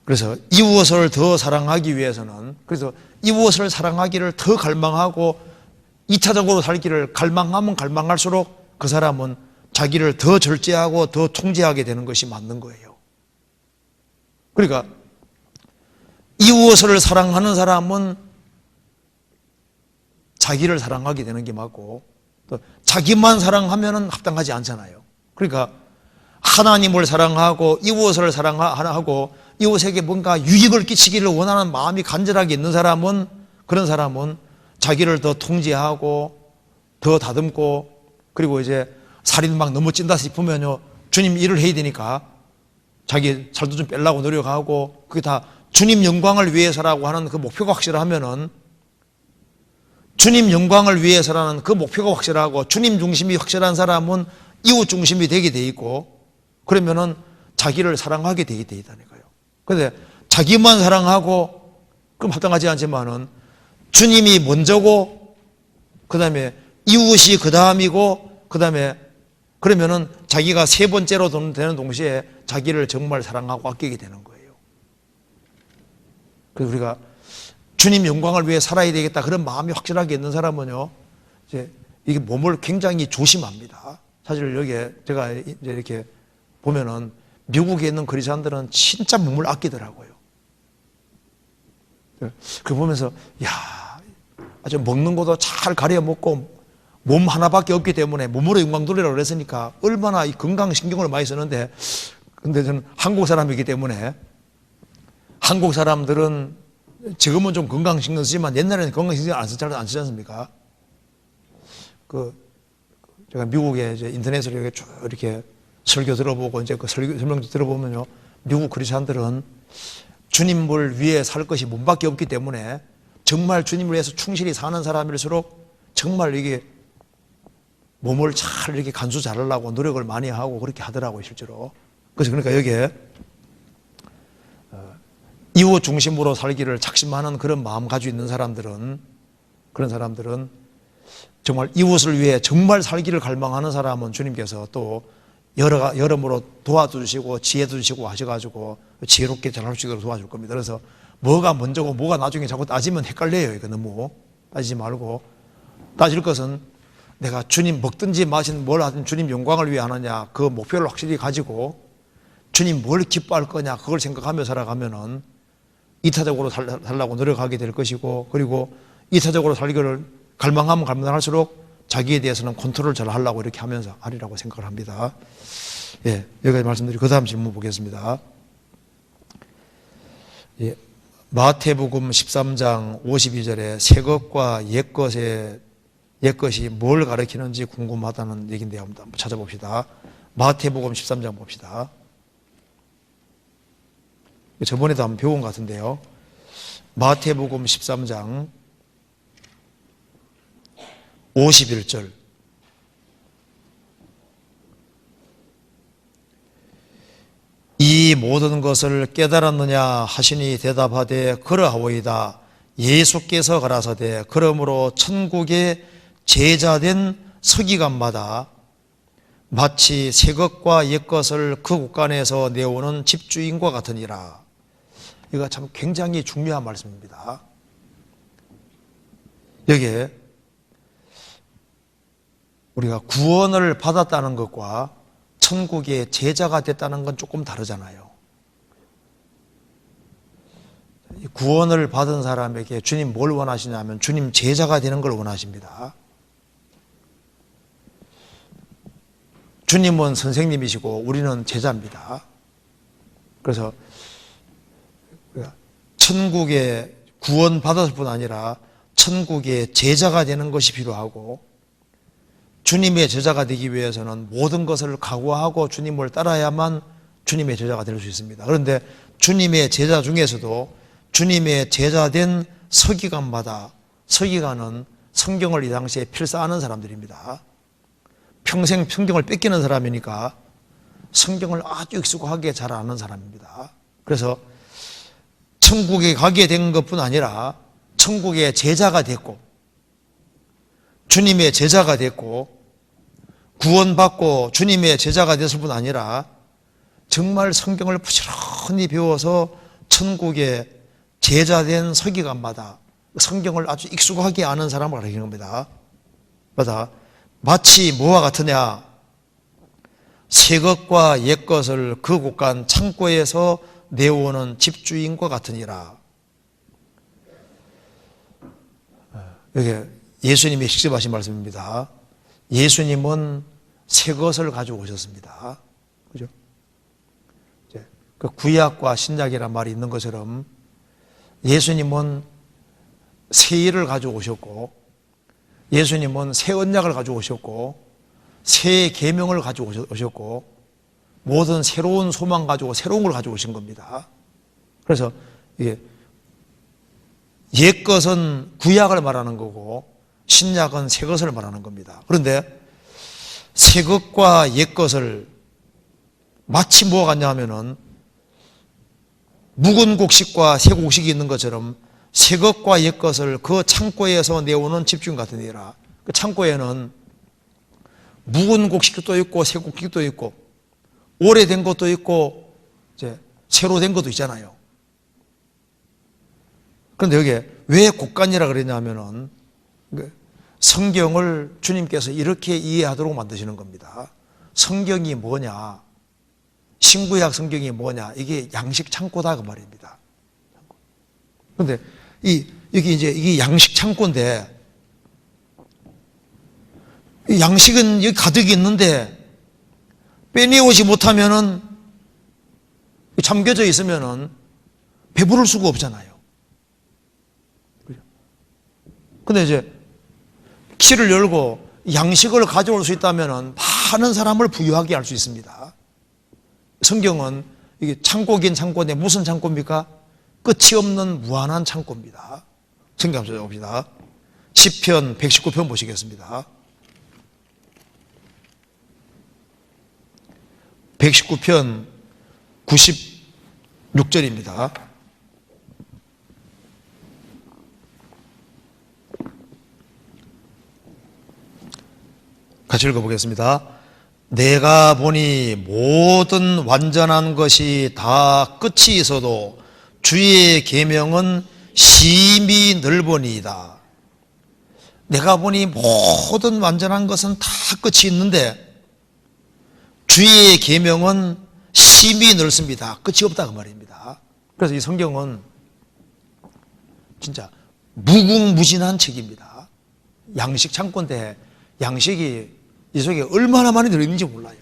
그래서 이웃을 더 사랑하기 위해서는, 그래서 이웃을 사랑하기를 더 갈망하고 2차적으로 살기를 갈망하면 갈망할수록 그 사람은 자기를 더 절제하고 더 통제하게 되는 것이 맞는 거예요. 그러니까 이웃을 사랑하는 사람은 자기를 사랑하게 되는 게 맞고, 또 자기만 사랑하면 합당하지 않잖아요. 그러니까 하나님을 사랑하고 이웃을 사랑하고 이웃에게 뭔가 유익을 끼치기를 원하는 마음이 간절하게 있는 사람은, 그런 사람은 자기를 더 통제하고 더 다듬고, 그리고 이제 살인 막 너무 찐다 싶으면요, 주님 일을 해야 되니까 자기 살도 좀 빼려고 노력하고, 그게 다 주님 영광을 위해서라고 하는 그 목표가 확실하면은 주님 영광을 위해서라는 그 목표가 확실하고 주님 중심이 확실한 사람은 이웃 중심이 되게 돼 있고 그러면은 자기를 사랑하게 되게 돼 있다니까요. 그런데 자기만 사랑하고 그럼 합당하지 않지만은 주님이 먼저고 그 다음에 이웃이 그 다음이고 그 다음에 그러면은 자기가 세 번째로 되는 동시에 자기를 정말 사랑하고 아끼게 되는 거예요. 그래서 우리가 주님 영광을 위해 살아야 되겠다 그런 마음이 확실하게 있는 사람은요, 이제 이게 몸을 굉장히 조심합니다. 사실 여기에 제가 이제 이렇게 보면은 미국에 있는 그리스도인들은 진짜 몸을 아끼더라고요. 그 보면서 야, 아주 먹는 것도 잘 가려 먹고 몸 하나밖에 없기 때문에 몸으로 영광 돌리라고 그랬으니까 얼마나 이 건강 신경을 많이 쓰는데, 근데 저는 한국 사람이기 때문에 한국 사람들은 지금은 좀 건강 신경 쓰지만 옛날에는 건강 신경 잘 안 쓰지 않습니까? 제가 미국에 이제 인터넷으로 이렇게 설교 들어보고 이제 그 설명 들어보면요, 미국 그리스도인들은 주님을 위해 살 것이 몸밖에 없기 때문에 정말 주님을 위해서 충실히 사는 사람일수록 정말 이게 몸을 잘 이렇게 간수 잘하려고 노력을 많이 하고 그렇게 하더라고요, 실제로. 그래서 그러니까 여기에 이웃 중심으로 살기를 작심하는 그런 마음 가지고 있는 사람들은, 그런 사람들은 정말 이웃을 위해 정말 살기를 갈망하는 사람은 주님께서 또 여러모로 도와주시고 지혜도 주시고 하셔가지고 지혜롭게 잘할 수 있도록 도와줄 겁니다. 그래서 뭐가 먼저고 뭐가 나중에 자꾸 따지면 헷갈려요. 이거 너무 따지지 말고, 따질 것은 내가 주님 먹든지 마시든 뭘 하든 주님 영광을 위해 하느냐, 그 목표를 확실히 가지고 주님 뭘 기뻐할 거냐 그걸 생각하며 살아가면은 이타적으로 살라고 노력하게 될 것이고, 그리고 이타적으로 살기를 갈망하면 갈망할수록 자기에 대해서는 컨트롤 잘 하려고 이렇게 하면서 하리라고 생각을 합니다. 예, 여기까지 말씀드리고 그 다음 질문 보겠습니다. 예, 마태복음 13장 52절에 새 것과 옛 것이 뭘 가리키는지 궁금하다는 얘기인데 한번 찾아봅시다. 마태복음 13장 봅시다. 저번에도 한번 배운 것 같은데요. 마태복음 13장 51절. 이 모든 것을 깨달았느냐 하시니 대답하되 그러하오이다. 예수께서 가라사대 그러므로 천국의 제자된 서기관마다 마치 새 것과 옛 것을 그 곳간에서 내오는 집주인과 같으니라. 이거 참 굉장히 중요한 말씀입니다. 여기에 우리가 구원을 받았다는 것과 천국의 제자가 됐다는 건 조금 다르잖아요. 구원을 받은 사람에게 주님 뭘 원하시냐면 주님 제자가 되는 걸 원하십니다. 주님은 선생님이시고 우리는 제자입니다. 그래서 천국에 구원 받았을 뿐 아니라 천국의 제자가 되는 것이 필요하고, 주님의 제자가 되기 위해서는 모든 것을 각오하고 주님을 따라야만 주님의 제자가 될 수 있습니다. 그런데 주님의 제자 중에서도 주님의 제자된 서기관마다, 서기관은 성경을 이 당시에 필사하는 사람들입니다. 평생 성경을 뺏기는 사람이니까 성경을 아주 익숙하게 잘 아는 사람입니다. 그래서 천국에 가게 된 것뿐 아니라 천국의 제자가 됐고 주님의 제자가 됐고 구원받고 주님의 제자가 됐을 뿐 아니라 정말 성경을 부지런히 배워서 천국의 제자된 서기관마다 성경을 아주 익숙하게 아는 사람을 가리키는 겁니다. 마치 뭐와 같으냐? 새 것과 옛 것을 그 곳간 창고에서 내오는 집주인과 같으니라. 여기 예수님이 직접 하신 말씀입니다. 예수님은 새 것을 가지고 오셨습니다. 그죠? 그 구약과 신약이란 말이 있는 것처럼 예수님은 새 일을 가지고 오셨고, 예수님은 새 언약을 가지고 오셨고, 새 계명을 가지고 오셨고, 모든 새로운 소망 가지고 새로운 걸 가지고 오신 겁니다. 그래서 이게 옛 것은 구약을 말하는 거고 신약은 새 것을 말하는 겁니다. 그런데 새 것과 옛 것을 마치 뭐가 같냐 하면은 묵은 곡식과 새 곡식이 있는 것처럼 새 것과 옛 것을 그 창고에서 내오는 집중 같은 일이라. 그 창고에는 묵은 곡식도 있고 새 곡식도 있고 오래된 것도 있고 이제 새로 된 것도 있잖아요. 그런데 여기에 왜 곡간이라 그랬냐면은 성경을 주님께서 이렇게 이해하도록 만드시는 겁니다. 성경이 뭐냐? 신구약 성경이 뭐냐? 이게 양식 창고다 그 말입니다. 그런데 여기 이제 이게 양식 창고인데 이 양식은 여기 가득 있는데 빼내오지 못하면은 잠겨져 있으면은 배부를 수가 없잖아요. 근데 이제 키를 열고 양식을 가져올 수 있다면은 많은 사람을 부유하게 할 수 있습니다. 성경은 이게 창고긴 창고인데 무슨 창고입니까? 끝이 없는 무한한 창고입니다. 성경 한번 봅시다. 시편 119편 보시겠습니다. 119편 96절입니다. 같이 읽어보겠습니다. 내가 보니 모든 완전한 것이 다 끝이 있어도 주의 계명은 심히 넓으니이다. 내가 보니 모든 완전한 것은 다 끝이 있는데 주의 계명은 심히 넓습니다. 끝이 없다 그 말입니다. 그래서 이 성경은 진짜 무궁무진한 책입니다. 양식 창고인데 양식이 이 속에 얼마나 많이 들어있는지 몰라요.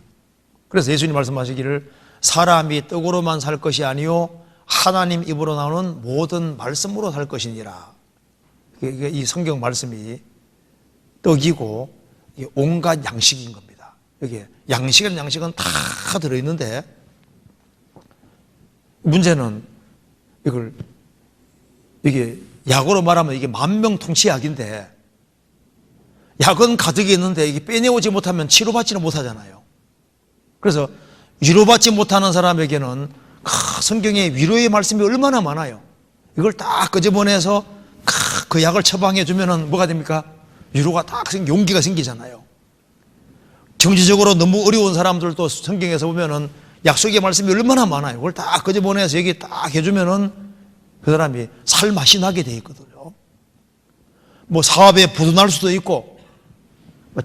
그래서 예수님 말씀하시기를 사람이 떡으로만 살 것이 아니요 하나님 입으로 나오는 모든 말씀으로 살 것이니라. 이 성경 말씀이 떡이고 온갖 양식인 겁니다. 여기에 양식은 다 들어있는데 문제는 이게 약으로 말하면 이게 만병통치약인데 약은 가득 있는데 이게 빼내오지 못하면 치료받지는 못하잖아요. 그래서 위로받지 못하는 사람에게는 성경의 위로의 말씀이 얼마나 많아요. 이걸 딱 끄집어내서 그 약을 처방해 주면은 뭐가 됩니까? 위로가 딱 용기가 생기잖아요. 경제적으로 너무 어려운 사람들도 성경에서 보면은 약속의 말씀이 얼마나 많아요. 그걸 딱 끄집어내서 여기 딱 해주면은 그 사람이 살맛이 나게 돼 있거든요. 뭐 사업에 부도날 수도 있고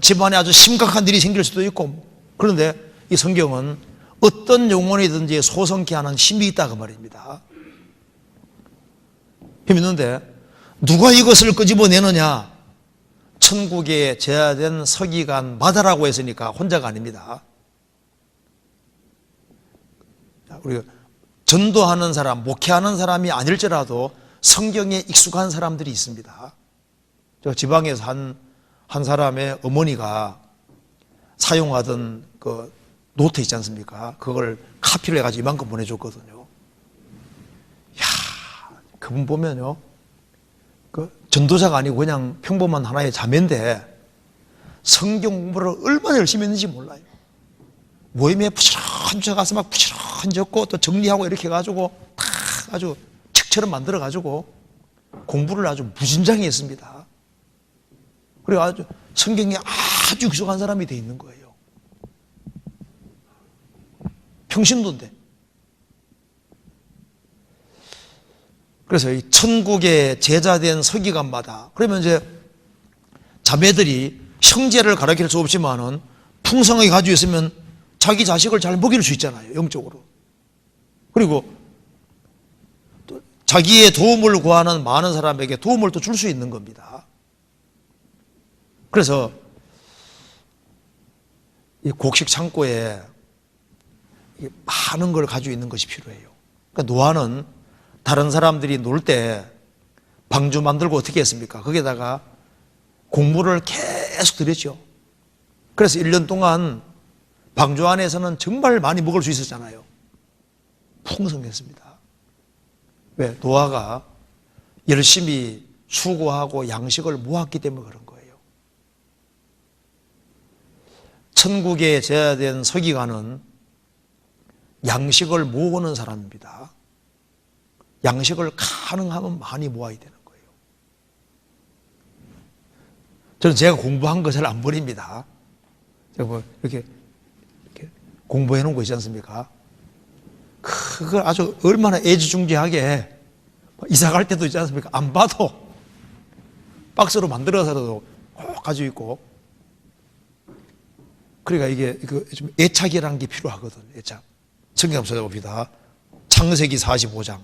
집안에 아주 심각한 일이 생길 수도 있고 그런데 이 성경은 어떤 영혼이든지 소성케 하는 힘이 있다 그 말입니다. 힘이 있는데 누가 이것을 끄집어내느냐? 천국에 제하된 서기관 마다라고 했으니까 혼자가 아닙니다. 우리가 전도하는 사람, 목회하는 사람이 아닐지라도 성경에 익숙한 사람들이 있습니다. 제가 지방에서 한 사람의 어머니가 사용하던 그 노트 있지 않습니까? 그걸 카피를 해가지고 이만큼 보내줬거든요. 이야, 그분 보면요. 그 전도자가 아니고 그냥 평범한 하나의 자매인데 성경 공부를 얼마나 열심히 했는지 몰라요. 모임에 부지런히 가서 막 부지런히 적고 또 정리하고 이렇게 해가지고 다 아주 책처럼 만들어가지고 공부를 아주 무진장히 했습니다. 그리고 아주 성경에 아주 익숙한 사람이 돼 있는 거예요. 평신도인데. 그래서 이 천국에 제자된 서기관마다 그러면 이제 자매들이 형제를 가르칠 수 없지만은 풍성하게 가지고 있으면 자기 자식을 잘 먹일 수 있잖아요. 영적으로. 그리고 또 자기의 도움을 구하는 많은 사람에게 도움을 또 줄 수 있는 겁니다. 그래서 이 곡식 창고에 많은 걸 가지고 있는 것이 필요해요. 그러니까 노아는 다른 사람들이 놀 때 방주 만들고 어떻게 했습니까? 거기에다가 곡물을 계속 들였죠. 그래서 1년 동안 방주 안에서는 정말 많이 먹을 수 있었잖아요. 풍성했습니다. 왜? 노아가 열심히 수고하고 양식을 모았기 때문에 그런 거예요. 천국에 제자된 서기관은 양식을 모으는 사람입니다. 양식을 가능하면 많이 모아야 되는 거예요. 저는 제가 공부한 거 잘 안 버립니다. 제가 뭐 이렇게 공부해 놓은 거 있지 않습니까? 그걸 아주 얼마나 애지중지하게 이사 갈 때도 있지 않습니까? 안 봐도 박스로 만들어서라도 꼭 가지고 있고. 그러니까 이게 좀 애착이라는 게 필요하거든. 애착. 성경 한번 찾아봅시다. 창세기 45장.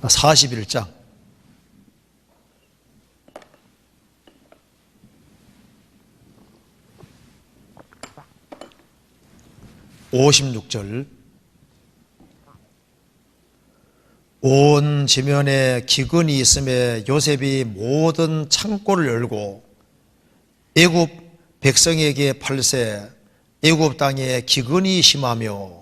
아, 41장 56절. 온 지면에 기근이 있음에 요셉이 모든 창고를 열고 애굽 백성에게 팔세 애굽 땅에 기근이 심하며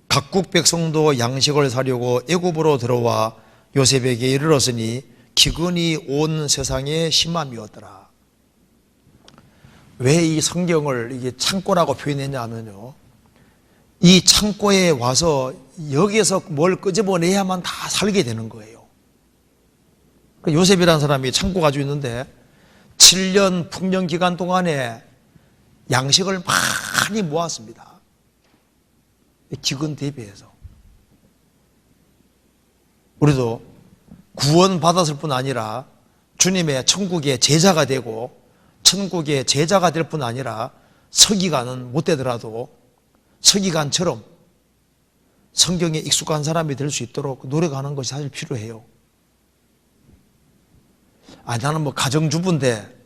각국 백성도 양식을 사려고 애굽으로 들어와 요셉에게 이르렀으니 기근이 온 세상에 심함이었더라. 왜 이 성경을 이게 창고라고 표현했냐 하면요, 이 창고에 와서 여기에서 뭘 끄집어내야만 다 살게 되는 거예요. 요셉이라는 사람이 창고 가지고 있는데 7년 풍년 기간 동안에 양식을 많이 모았습니다. 기근 대비해서. 우리도 구원받았을 뿐 아니라 주님의 천국의 제자가 되고 천국의 제자가 될 뿐 아니라 서기관은 못 되더라도 서기관처럼 성경에 익숙한 사람이 될 수 있도록 노력하는 것이 사실 필요해요. 나는 뭐 가정주부인데,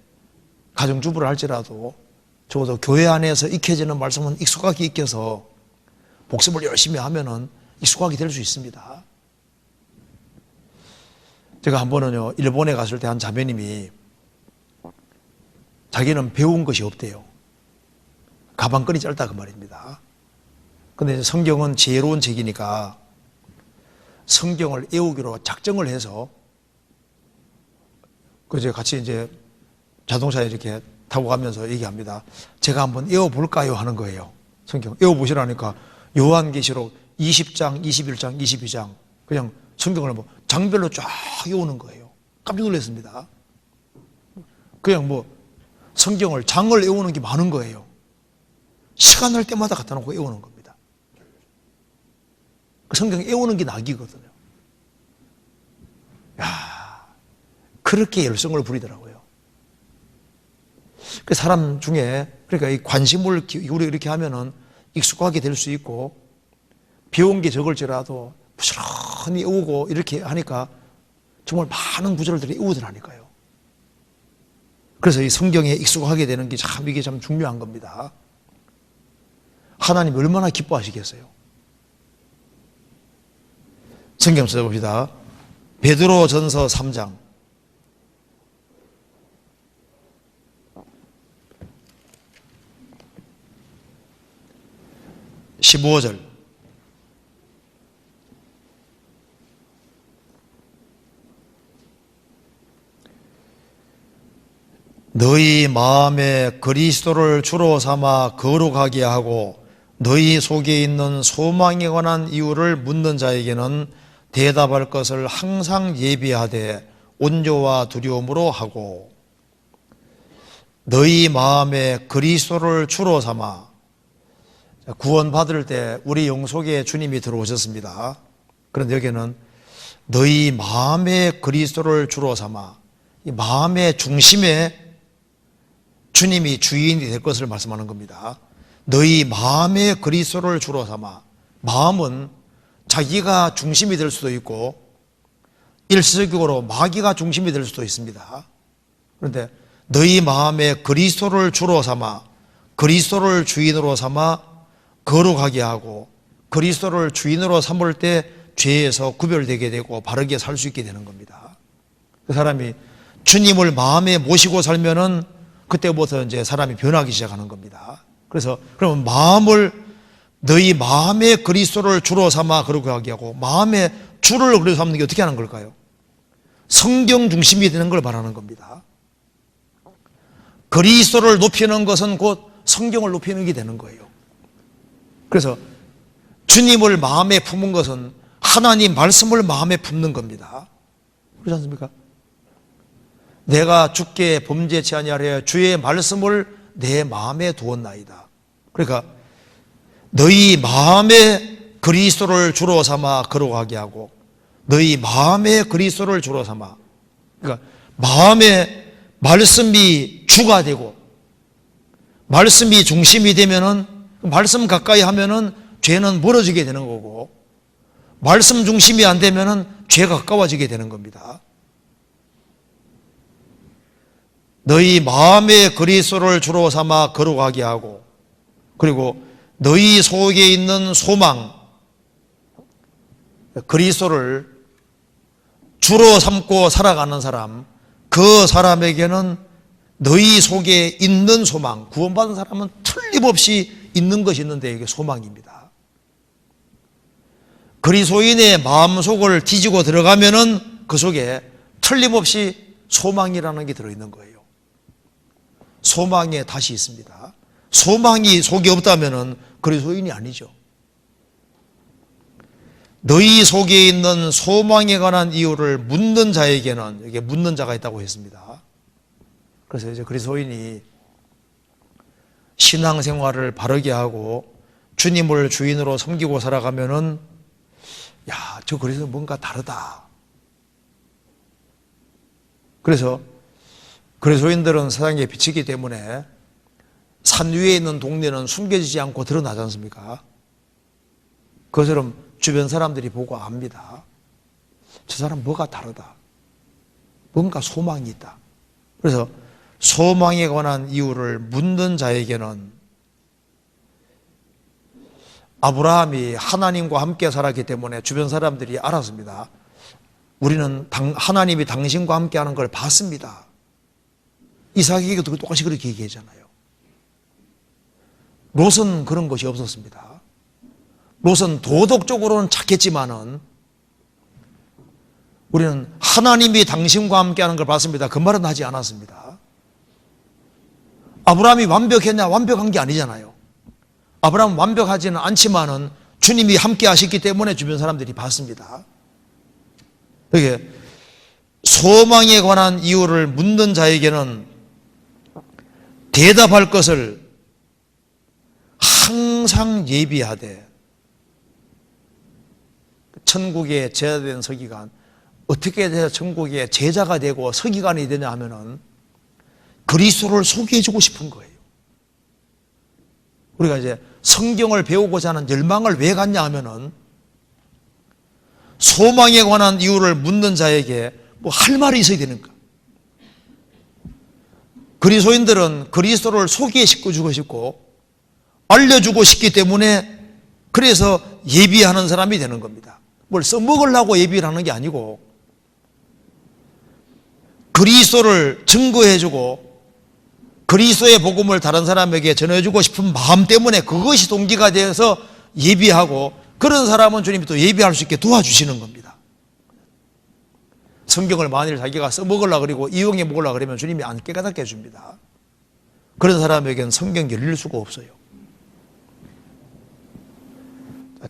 가정주부를 할지라도 적어도 교회 안에서 익혀지는 말씀은 익숙하게 익혀서 복습을 열심히 하면은 익숙하게 될 수 있습니다. 제가 한 번은요, 일본에 갔을 때 한 자매님이 자기는 배운 것이 없대요. 가방끈이 짧다 그 말입니다. 근데 성경은 지혜로운 책이니까 성경을 외우기로 작정을 해서 그제 같이 이제 자동차에 이렇게 타고 가면서 얘기합니다. 제가 한번 외워볼까요? 하는 거예요. 성경 외워보시라니까 요한계시록 20장, 21장, 22장 그냥 성경을 뭐 장별로 쫙 외우는 거예요. 깜짝 놀랐습니다. 그냥 뭐 성경을 장을 외우는 게 많은 거예요. 시간 날 때마다 갖다 놓고 외우는 겁니다. 성경 외우는 게 낙이거든요. 야, 그렇게 열성을 부리더라고요. 그 사람 중에 그러니까 이 관심을 기울여 이렇게 하면은 익숙하게 될 수 있고 배운 게 적을지라도 부지런히 외우고 이렇게 하니까 정말 많은 구절들이 외우더라니까요. 그래서 이 성경에 익숙하게 되는 게 참 이게 참 중요한 겁니다. 하나님 얼마나 기뻐하시겠어요. 성경 찾아봅시다. 베드로전서 3장 15절. 너희 마음에 그리스도를 주로 삼아 거룩하게 하고 너희 속에 있는 소망에 관한 이유를 묻는 자에게는 대답할 것을 항상 예비하되 온조와 두려움으로 하고 너희 마음에 그리스도를 주로 삼아. 구원받을 때 우리 영속에 주님이 들어오셨습니다. 그런데 여기는 너희 마음에 그리스도를 주로 삼아, 이 마음의 중심에 주님이 주인이 될 것을 말씀하는 겁니다. 너희 마음에 그리스도를 주로 삼아. 마음은 자기가 중심이 될 수도 있고 일시적으로 마귀가 중심이 될 수도 있습니다. 그런데 너희 마음에 그리스도를 주로 삼아, 그리스도를 주인으로 삼아 거룩하게 하고 그리스도를 주인으로 삼을 때 죄에서 구별되게 되고 바르게 살 수 있게 되는 겁니다. 그 사람이 주님을 마음에 모시고 살면은 그때부터 이제 사람이 변하기 시작하는 겁니다. 그래서 그러면 너희 마음에 그리스도를 주로 삼아 그렇게 하게 하고, 마음에 주를 그리스도 삼는 게 어떻게 하는 걸까요? 성경 중심이 되는 걸 말하는 겁니다. 그리스도를 높이는 것은 곧 성경을 높이는 게 되는 거예요. 그래서 주님을 마음에 품은 것은 하나님 말씀을 마음에 품는 겁니다. 그렇지 않습니까? 내가 주께 범죄치 아니하려 주의 말씀을 내 마음에 두었나이다. 그러니까 너희 마음에 그리스도를 주로 삼아 거룩하게 하고, 너희 마음에 그리스도를 주로 삼아, 그러니까 마음에 말씀이 주가 되고 말씀이 중심이 되면은, 말씀 가까이 하면은 죄는 멀어지게 되는 거고, 말씀 중심이 안 되면은 죄가 가까워지게 되는 겁니다. 너희 마음에 그리스도를 주로 삼아 거룩하게 하고, 그리고 너희 속에 있는 소망, 그리스도를 주로 삼고 살아가는 사람, 그 사람에게는 너희 속에 있는 소망, 구원받은 사람은 틀림없이 있는 것이 있는데 이게 소망입니다. 그리스도인의 마음속을 뒤지고 들어가면은 그 속에 틀림없이 소망이라는 게 들어있는 거예요. 소망에 다시 있습니다. 소망이 속에 없다면은 그리스도인이 아니죠. 너희 속에 있는 소망에 관한 이유를 묻는 자에게는, 여기에 묻는 자가 있다고 했습니다. 그래서 이제 그리스도인이 신앙생활을 바르게 하고 주님을 주인으로 섬기고 살아가면은, 야, 저 그리스도 뭔가 다르다. 그래서 그리스도인들은 세상에 비치기 때문에 산 위에 있는 동네는 숨겨지지 않고 드러나지 않습니까? 그것처럼 주변 사람들이 보고 압니다. 저 사람 뭐가 다르다. 뭔가 소망이 있다. 그래서 소망에 관한 이유를 묻는 자에게는, 아브라함이 하나님과 함께 살았기 때문에 주변 사람들이 알았습니다. 우리는 하나님이 당신과 함께 하는 걸 봤습니다. 이삭에게도 똑같이 그렇게 얘기하잖아요. 롯은 그런 것이 없었습니다. 롯은 도덕적으로는 착했지만은 우리는 하나님이 당신과 함께 하는 걸 봤습니다. 그 말은 하지 않았습니다. 아브라함이 완벽했냐? 완벽한 게 아니잖아요. 아브라함은 완벽하지는 않지만은 주님이 함께 하셨기 때문에 주변 사람들이 봤습니다. 이게 소망에 관한 이유를 묻는 자에게는 대답할 것을 항상 예비하되, 천국에 제자된 서기관, 어떻게 해서 천국의 제자가 되고 서기관이 되냐 하면은 그리스도를 소개해 주고 싶은 거예요. 우리가 이제 성경을 배우고자 하는 열망을 왜 갖냐 하면은 소망에 관한 이유를 묻는 자에게 뭐 할 말이 있어야 되는 거야. 그리스도인들은 그리스도를 소개시켜 주고 싶고 알려주고 싶기 때문에, 그래서 예비하는 사람이 되는 겁니다. 뭘 써먹으려고 예비를 하는 게 아니고, 그리스도를 증거해주고 그리스도의 복음을 다른 사람에게 전해주고 싶은 마음 때문에 그것이 동기가 되어서 예비하고, 그런 사람은 주님이 또 예비할 수 있게 도와주시는 겁니다. 성경을 만일 자기가 써먹으려고 그러고 이용해 먹으려고 그러면 주님이 안 깨닫게 해줍니다. 그런 사람에게는 성경 열릴 수가 없어요.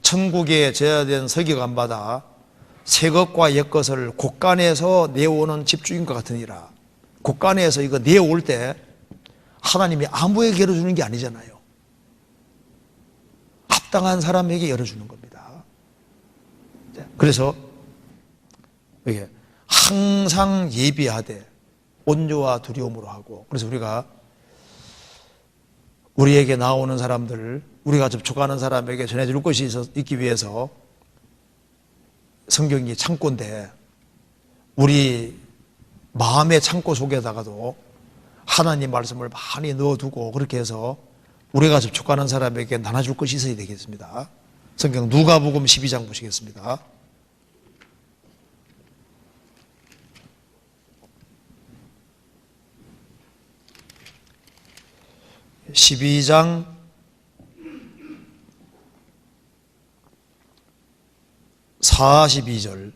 천국에 제자된 서기관마다 새 것과 옛 것을 곳간에서 내오는 집주인과 같으니라. 곳간에서 이거 내올 때 하나님이 아무에게 열어주는 게 아니잖아요. 합당한 사람에게 열어주는 겁니다. 그래서 이게 항상 예비하되 온유와 두려움으로 하고, 그래서 우리가 우리에게 나오는 사람들, 우리가 접촉하는 사람에게 전해줄 것이 있기 위해서 성경이 창고인데, 우리 마음의 창고 속에다가도 하나님 말씀을 많이 넣어두고, 그렇게 해서 우리가 접촉하는 사람에게 나눠줄 것이 있어야 되겠습니다. 성경 누가복음 12장 보시겠습니다. 12장 42절.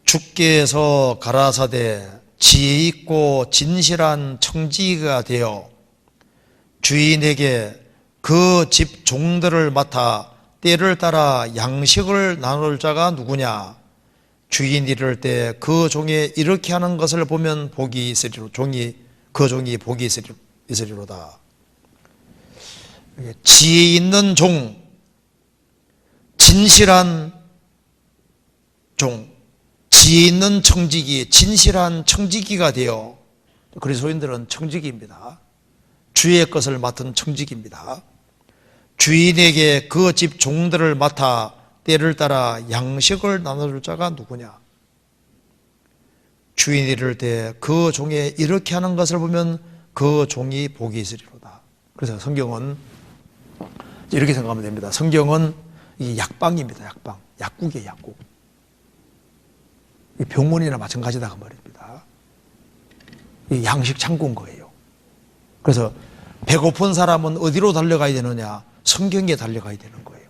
주께서 가라사대 지혜 있고 진실한 청지기가 되어 주인에게 그 집 종들을 맡아 때를 따라 양식을 나눌 자가 누구냐? 주인이 이를 때 그 종이 이렇게 하는 것을 보면 복이 있으리로 그 종이 복이 있으리로다. 지혜 있는 종, 진실한 종, 지혜 있는 청지기, 진실한 청지기가 되어, 그리스도인들은 청지기입니다. 주의 것을 맡은 청지기입니다. 주인에게 그 집 종들을 맡아 때를 따라 양식을 나눠줄 자가 누구냐? 주인이 이를 때 그 종이 이렇게 하는 것을 보면 그 종이 복이 있으리로다. 그래서 성경은 이렇게 생각하면 됩니다. 성경은 이 약방입니다. 약방. 약국이에요. 약국. 이 병원이나 마찬가지다 그 말입니다. 이 양식 창고인 거예요. 그래서 배고픈 사람은 어디로 달려가야 되느냐? 성경에 달려가야 되는 거예요.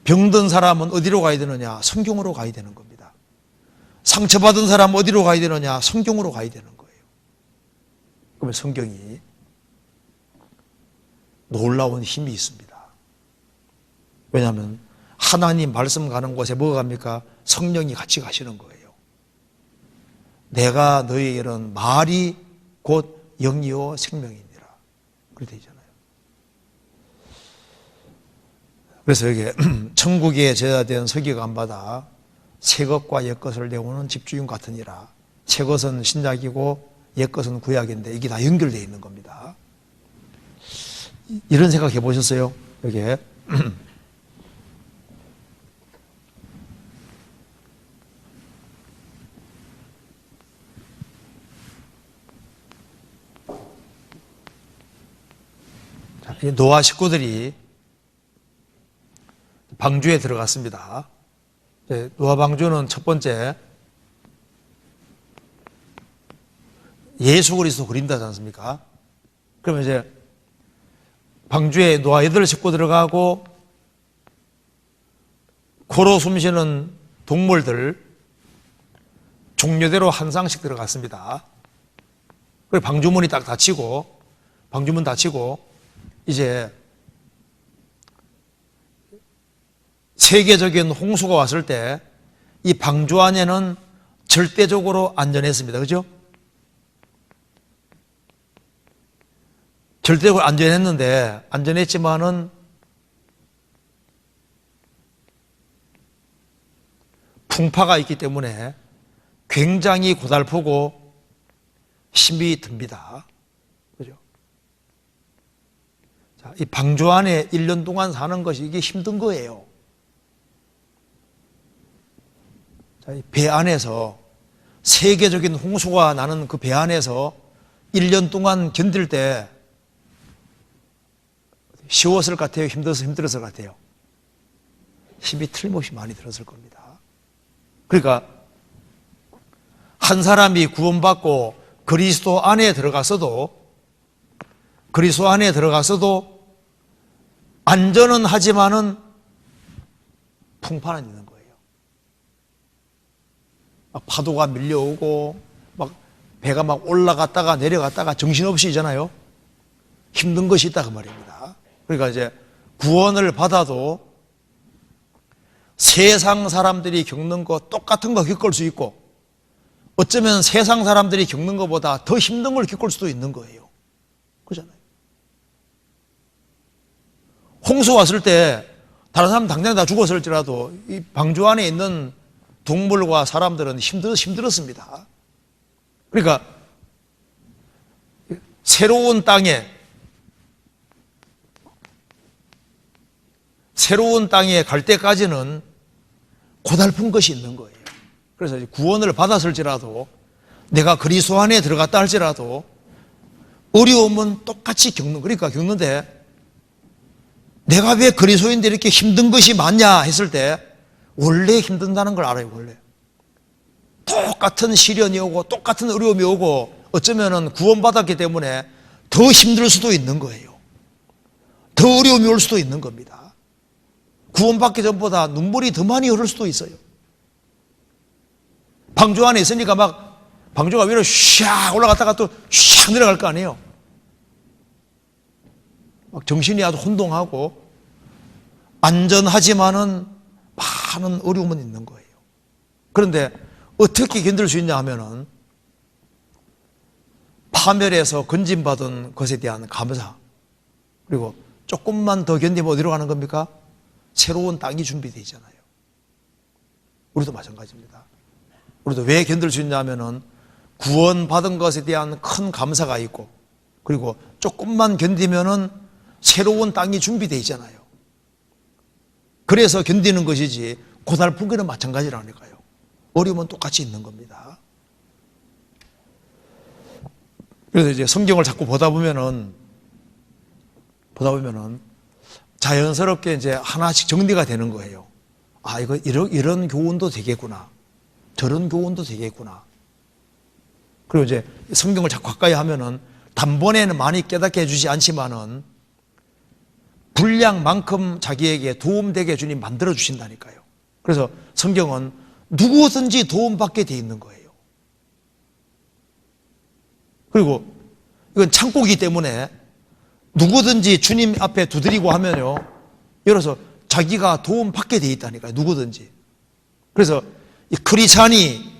병든 사람은 어디로 가야 되느냐? 성경으로 가야 되는 겁니다. 상처받은 사람은 어디로 가야 되느냐? 성경으로 가야 되는 거예요. 그러면 성경이 놀라운 힘이 있습니다. 왜냐하면 하나님 말씀 가는 곳에 뭐가 갑니까? 성령이 같이 가시는 거예요. 내가 너희에게는 말이 곧 영이요 생명이니라. 그렇게 되어 있잖아요. 그래서 여기 천국에 제자된 서기관마다 새 것과 옛 것을 내오는 집주인 같으니라. 새 것은 신약이고 옛 것은 구약인데 이게 다 연결되어 있는 겁니다. 이런 생각 해보셨어요? 여기에 노아 식구들이 방주에 들어갔습니다. 노아 방주는 첫 번째 예수 그리스도 그린다지 않습니까? 그러면 이제 방주에 노아 8식구 들어가고 코로 숨쉬는 동물들 종류대로 한 쌍씩 들어갔습니다. 그리고 방주문이 딱 닫히고 방주문 닫히고 이제 세계적인 홍수가 왔을 때 이 방주 안에는 절대적으로 안전했습니다. 그죠? 절대적으로 안전했지만은 풍파가 있기 때문에 굉장히 고달프고 힘이 듭니다. 그죠? 자, 이 방주 안에 1년 동안 사는 것이 이게 힘든 거예요. 자, 이 배 안에서 세계적인 홍수가 나는 그 배 안에서 1년 동안 견딜 때 쉬웠을 것 같아요? 힘들었을 것 같아요? 힘이 틀림없이 많이 들었을 겁니다. 그러니까 한 사람이 구원받고 그리스도 안에 들어갔어도 안전은 하지만은 풍파는 있는 거예요. 막 파도가 밀려오고 막 배가 막 올라갔다가 내려갔다가 정신없이잖아요. 힘든 것이 있다 그 말입니다. 그러니까 이제 구원을 받아도 세상 사람들이 겪는 거 똑같은 거 겪을 수 있고 어쩌면 세상 사람들이 겪는 것보다 더 힘든 걸 겪을 수도 있는 거예요. 그렇잖아요. 홍수 왔을 때 다른 사람 당장 다 죽었을지라도 이 방주 안에 있는 동물과 사람들은 힘들었습니다. 그러니까 새로운 땅에 갈 때까지는 고달픈 것이 있는 거예요. 그래서 구원을 받았을지라도 내가 그리스도 안에 들어갔다 할지라도 어려움은 똑같이 그러니까 겪는데 내가 왜 그리스도인데 이렇게 힘든 것이 많냐 했을 때 원래 힘든다는 걸 알아요. 원래 똑같은 시련이 오고 똑같은 어려움이 오고 어쩌면은 구원받았기 때문에 더 힘들 수도 있는 거예요. 더 어려움이 올 수도 있는 겁니다. 구원받기 전보다 눈물이 더 많이 흐를 수도 있어요. 방주 안에 있으니까 막 방주가 위로 샥 올라갔다가 또 샥 내려갈 거 아니에요. 막 정신이 아주 혼동하고 안전하지만은 많은 어려움은 있는 거예요. 그런데 어떻게 견딜 수 있냐 하면은 파멸에서 건진받은 것에 대한 감사, 그리고 조금만 더 견디면 어디로 가는 겁니까? 새로운 땅이 준비되어 있잖아요. 우리도 마찬가지입니다. 우리도 왜 견딜 수 있냐 하면은 구원받은 것에 대한 큰 감사가 있고, 그리고 조금만 견디면은 새로운 땅이 준비되어 있잖아요. 그래서 견디는 것이지 고달프기는 마찬가지라니까요. 어려움은 똑같이 있는 겁니다. 그래서 이제 성경을 자꾸 보다 보면은 자연스럽게 이제 하나씩 정리가 되는 거예요. 아, 이거 이런 교훈도 되겠구나. 저런 교훈도 되겠구나. 그리고 이제 성경을 자꾸 가까이 하면은 단번에는 많이 깨닫게 해주지 않지만은 분량만큼 자기에게 도움되게 주님 만들어 주신다니까요. 그래서 성경은 누구든지 도움받게 돼 있는 거예요. 그리고 이건 창고이기 때문에 누구든지 주님 앞에 두드리고 하면요, 열어서 자기가 도움받게 돼 있다니까요. 누구든지. 그래서 이 크리스찬이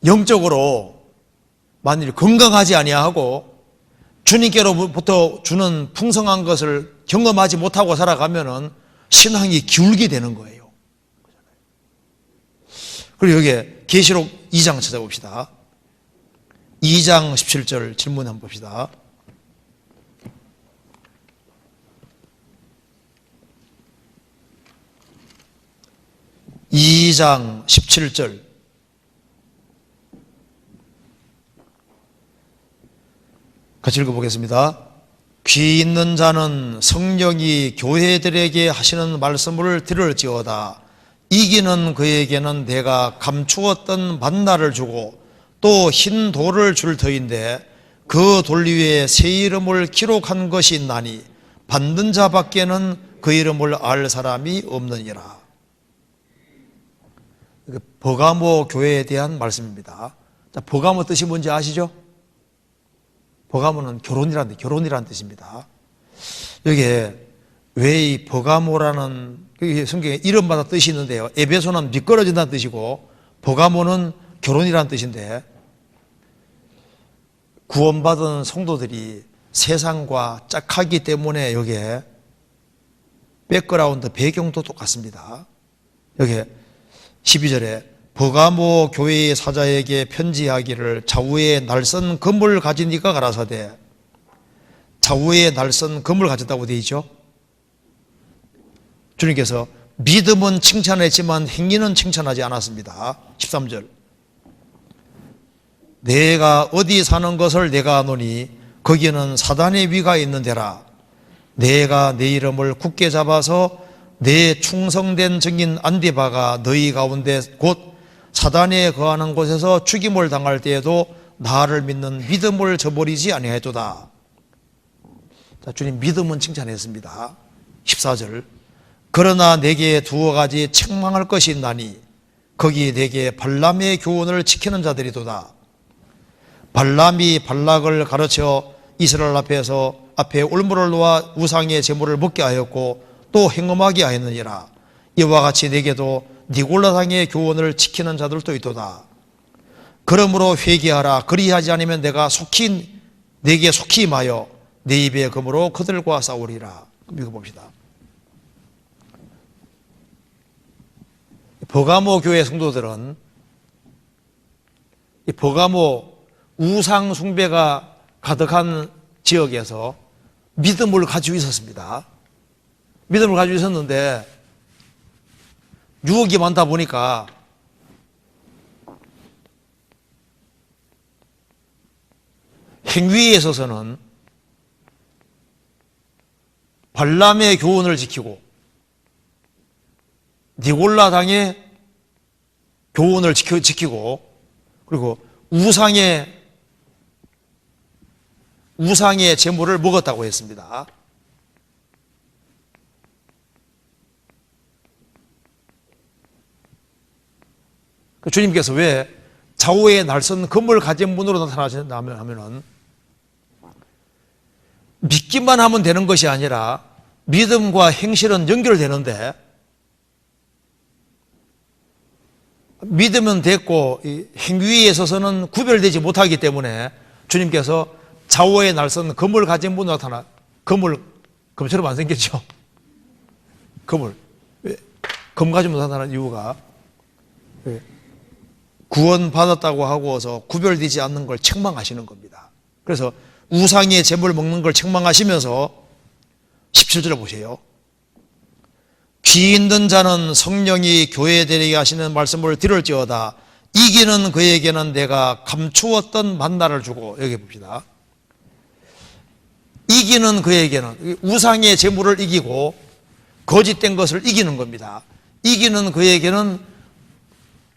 영적으로 만일 건강하지 아니하고 주님께로부터 주는 풍성한 것을 경험하지 못하고 살아가면은 신앙이 기울게 되는 거예요. 그리고 여기에 계시록 2장 찾아봅시다. 2장 17절 질문 한번 봅시다. (2장 17절) 같이 읽어보겠습니다. 귀 있는 자는 성령이 교회들에게 하시는 말씀을 들을지어다. 이기는 그에게는 내가 감추었던 만나를 주고 또 흰 돌을 줄 터인데 그 돌 위에 새 이름을 기록한 것이 있나니 받는 자밖에는 그 이름을 알 사람이 없느니라. 버가모 교회에 대한 말씀입니다. 자, 버가모 뜻이 뭔지 아시죠? 버가모는 결혼이라는 뜻입니다. 여기에 왜 이 버가모라는 성경에 이름마다 뜻이 있는데요. 에베소는 미끄러진다는 뜻이고 버가모는 결혼이라는 뜻인데, 구원받은 성도들이 세상과 짝하기 때문에 여기에 백그라운드 배경도 똑같습니다. 여기에 12절에 버가모 교회의 사자에게 편지하기를 좌우에 날선 금을 가진 이가 가라사대. 좌우에 날선 금을 가졌다고 되어 있죠. 주님께서 믿음은 칭찬했지만 행위는 칭찬하지 않았습니다. 13절 내가 어디 사는 것을 내가 아노니 거기는 사단의 위가 있는 데라. 내가 내 이름을 굳게 잡아서 내 충성된 증인 안디바가 너희 가운데 곧 사단에 거하는 곳에서 죽임을 당할 때에도 나를 믿는 믿음을 저버리지 아니하였도다. 자, 주님 믿음은 칭찬했습니다. 14절 그러나 내게 두어 가지 책망할 것이 있나니 거기 내게 발람의 교훈을 지키는 자들이도다. 발람이 발락을 가르쳐 이스라엘 앞에 올무를 놓아 우상의 제물을 먹게 하였고 또 행음하게 하였느니라. 이와 같이 내게도 니골라상의 교훈을 지키는 자들도 있도다. 그러므로 회개하라. 그리하지 않으면 내게 속히 임하여 내 입의 금으로 그들과 싸우리라. 읽어봅시다. 버가모 교회 성도들은 이 버가모 우상 숭배가 가득한 지역에서 믿음을 가지고 있었습니다. 믿음을 가지고 있었는데 유혹이 많다 보니까 행위에 있어서는 발람의 교훈을 지키고 니골라 당의 교훈을 지키고 그리고 우상의 제물을 먹었다고 했습니다. 주님께서 왜 좌우에 날선 금을 가진 분으로 나타나셨냐면 하면은 믿기만 하면 되는 것이 아니라 믿음과 행실은 연결되는데 믿으면 됐고 행위에 있어서는 구별되지 못하기 때문에 주님께서 좌우에 날선 금을 가진 분으로 금처럼 안 생겼죠. 금 가지고 나타나는 이유가 구원받았다고 하고서 구별되지 않는 걸 책망하시는 겁니다. 그래서 우상의 제물 먹는 걸 책망하시면서 17절을 보세요. 귀 있는 자는 성령이 교회되게 하시는 말씀을 들을지어다. 이기는 그에게는 내가 감추었던 만나를 주고, 여기 봅시다. 이기는 그에게는 우상의 제물을 이기고 거짓된 것을 이기는 겁니다. 이기는 그에게는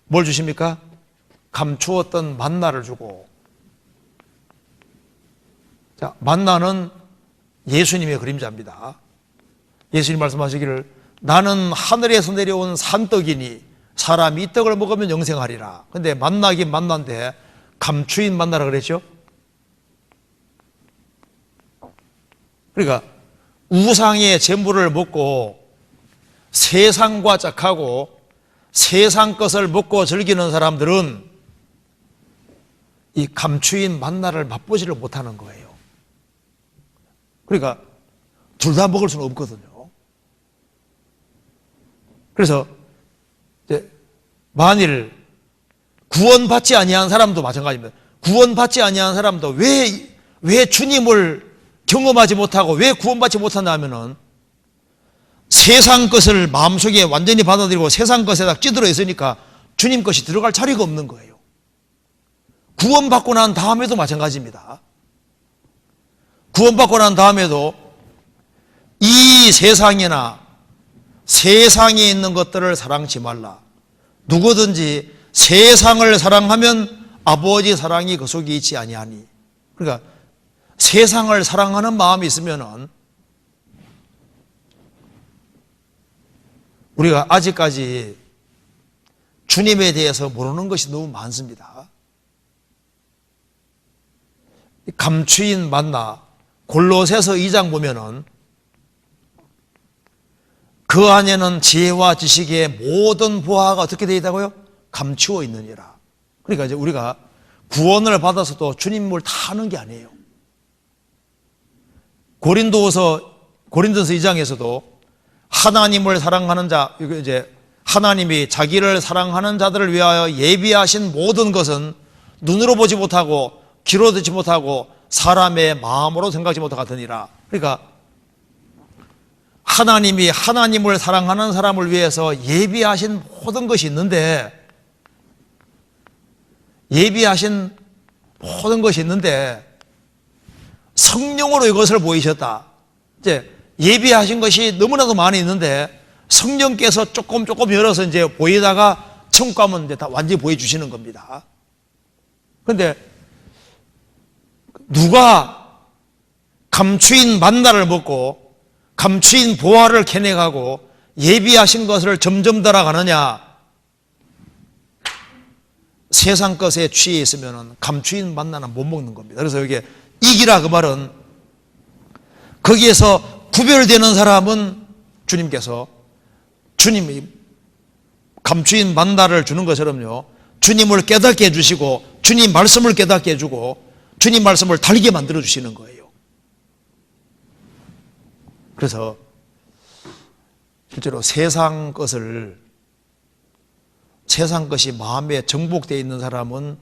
뭘 주십니까? 감추었던 만나를 주고. 자, 만나는 예수님의 그림자입니다. 예수님 말씀하시기를 나는 하늘에서 내려온 산떡이니 사람이 이 떡을 먹으면 영생하리라. 근데 만나긴 만난데 감추인 만나라 그랬죠? 그러니까 우상의 제물을 먹고 세상과 짝하고 세상 것을 먹고 즐기는 사람들은 이 감추인 만나를 맛보지를 못하는 거예요. 그러니까 둘 다 먹을 수는 없거든요. 그래서 이제 만일 구원받지 아니한 사람도 마찬가지입니다. 구원받지 아니한 사람도 왜 주님을 경험하지 못하고 왜 구원받지 못한다 하면은 세상 것을 마음속에 완전히 받아들이고 세상 것에다 찌들어 있으니까 주님 것이 들어갈 자리가 없는 거예요. 구원받고 난 다음에도 마찬가지입니다. 구원받고 난 다음에도 이 세상이나 세상에 있는 것들을 사랑치 말라. 누구든지 세상을 사랑하면 아버지 사랑이 그 속에 있지 아니하니. 그러니까 세상을 사랑하는 마음이 있으면은 우리가 아직까지 주님에 대해서 모르는 것이 너무 많습니다. 감추인 만나 골로새서 2장 보면은 그 안에는 지혜와 지식의 모든 보화가 어떻게 되어 있다고요? 감추어 있느니라. 그러니까 이제 우리가 구원을 받아서도 주님을 다 아는 게 아니에요. 고린도서 2장에서도 하나님을 사랑하는 자, 이거 이제 하나님이 자기를 사랑하는 자들을 위하여 예비하신 모든 것은 눈으로 보지 못하고 귀로 듣지 못하고 사람의 마음으로 생각지 못하 같으니라. 그러니까 하나님이 하나님을 사랑하는 사람을 위해서 예비하신 모든 것이 있는데 성령으로 이것을 보이셨다. 이제 예비하신 것이 너무나도 많이 있는데 성령께서 조금 열어서 이제 보이다가 천국 가면 이제 다 완전히 보여주시는 겁니다. 그런데 누가 감추인 만나를 먹고 감추인 보화를 캐내가고 예비하신 것을 점점 따라가느냐? 세상 것에 취해 있으면 감추인 만나는 못 먹는 겁니다. 그래서 여기 이기라 그 말은 거기에서 구별되는 사람은 주님이 감추인 만나를 주는 것처럼요, 주님을 깨닫게 해주시고 주님 말씀을 깨닫게 해주고 주님 말씀을 달게 만들어 주시는 거예요. 그래서 실제로 세상 것이 마음에 정복되어 있는 사람은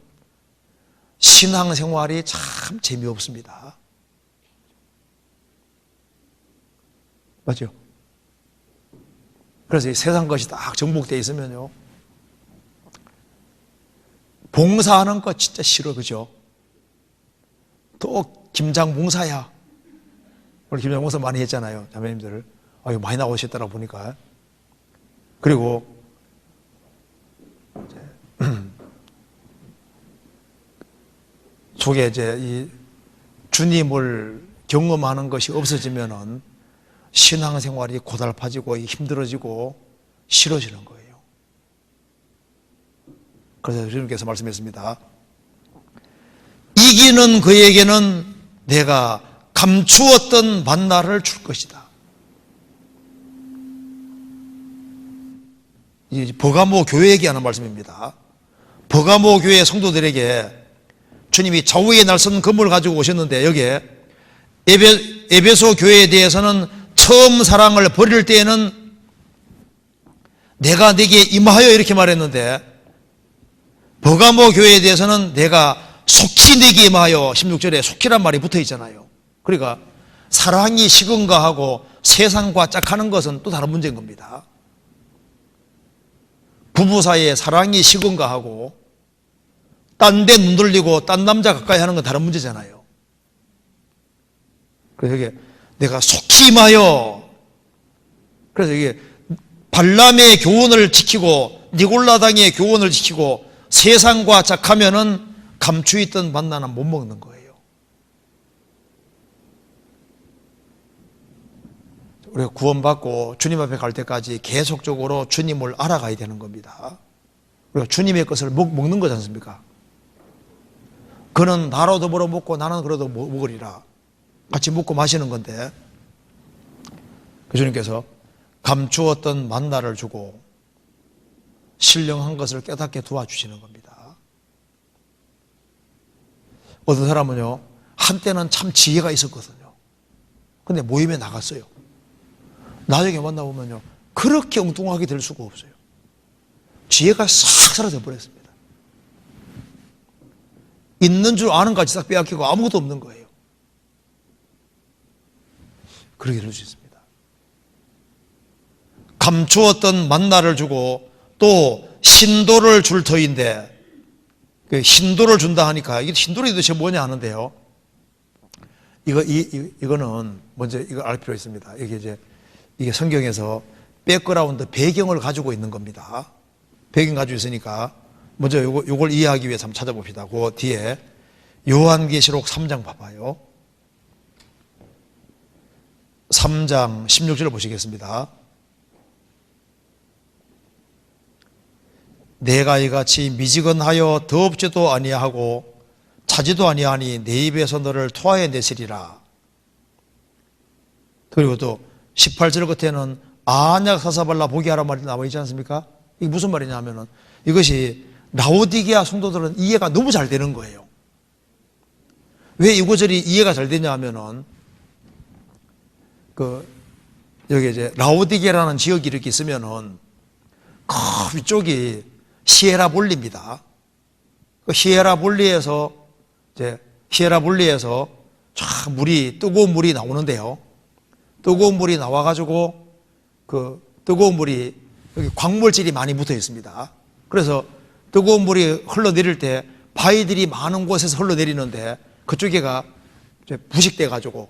신앙생활이 참 재미없습니다. 맞죠? 그래서 이 세상 것이 딱 정복되어 있으면요, 봉사하는 거 진짜 싫어, 그죠? 또 김장봉사야. 오늘 김장봉사 많이 했잖아요. 자매님들. 이거 많이 나오셨더라 보니까. 그리고 속에 이제 이 주님을 경험하는 것이 없어지면은 신앙생활이 고달파지고 힘들어지고 싫어지는 거예요. 그래서 주님께서 말씀했습니다. 이기는 그에게는 내가 감추었던 만나를 줄 것이다. 이 버가모 교회에게 하는 말씀입니다. 버가모 교회 성도들에게 주님이 좌우에 날선 검을 가지고 오셨는데 여기에 에베소 교회에 대해서는 처음 사랑을 버릴 때에는 내가 네게 임하여 이렇게 말했는데 버가모 교회에 대해서는 내가 속히 네게 임하여 16절에 속히란 말이 붙어 있잖아요. 그러니까 사랑이 시건가하고 세상과 짝하는 것은 또 다른 문제인 겁니다. 부부 사이에 사랑이 시건가하고 딴 데 눈 돌리고 딴 남자 가까이 하는 건 다른 문제잖아요. 그래서 이게 내가 속히 임하여, 그래서 이게 발람의 교훈을 지키고 니골라당의 교훈을 지키고 세상과 짝하면은 감추있던 만나는 못 먹는 거예요. 우리가 구원받고 주님 앞에 갈 때까지 계속적으로 주님을 알아가야 되는 겁니다. 우리가 주님의 것을 먹는 거지 않습니까? 그는 나로 더불어 먹고 나는 그래도 먹으리라. 같이 먹고 마시는 건데 그 주님께서 감추었던 만나를 주고 신령한 것을 깨닫게 도와주시는 겁니다. 어떤 사람은요, 한때는 참 지혜가 있었거든요. 근데 모임에 나갔어요. 나중에 만나보면요, 그렇게 엉뚱하게 될 수가 없어요. 지혜가 싹 사라져 버렸습니다. 있는 줄 아는 것까지 싹 빼앗기고 아무것도 없는 거예요. 그렇게 될 수 있습니다. 감추었던 만나를 주고 또 신도를 줄 터인데, 신도를 준다 하니까 이게 신도를 도대체 뭐냐 하는데요. 이거는 먼저 이거 알 필요 있습니다. 이게 성경에서 백그라운드 배경을 가지고 있는 겁니다. 배경 가지고 있으니까 먼저 요걸 이해하기 위해서 한번 찾아봅시다. 그 뒤에 요한계시록 3장 봐봐요. 3장 16절을 보시겠습니다. 내가 이같이 미지근하여 더럽지도 아니하고 차지도 아니하니 내 입에서 너를 토하여 내시리라. 그리고 또 18절 끝에는 안약 사사발라 보게 하라 말이 나와 있지 않습니까? 이게 무슨 말이냐 하면은 이것이 라오디게아 성도들은 이해가 너무 잘 되는 거예요. 왜 이 구절이 이해가 잘 되냐 하면은 여기 이제 라오디게라는 지역이 이렇게 있으면은 그 위쪽이 히에라볼리입니다. 그 히에라볼리에서 물이 뜨거운 물이 나오는데요. 뜨거운 물이 나와가지고 그 뜨거운 물이 여기 광물질이 많이 붙어 있습니다. 그래서 뜨거운 물이 흘러내릴 때 바위들이 많은 곳에서 흘러내리는데 그쪽에가 이제 부식돼가지고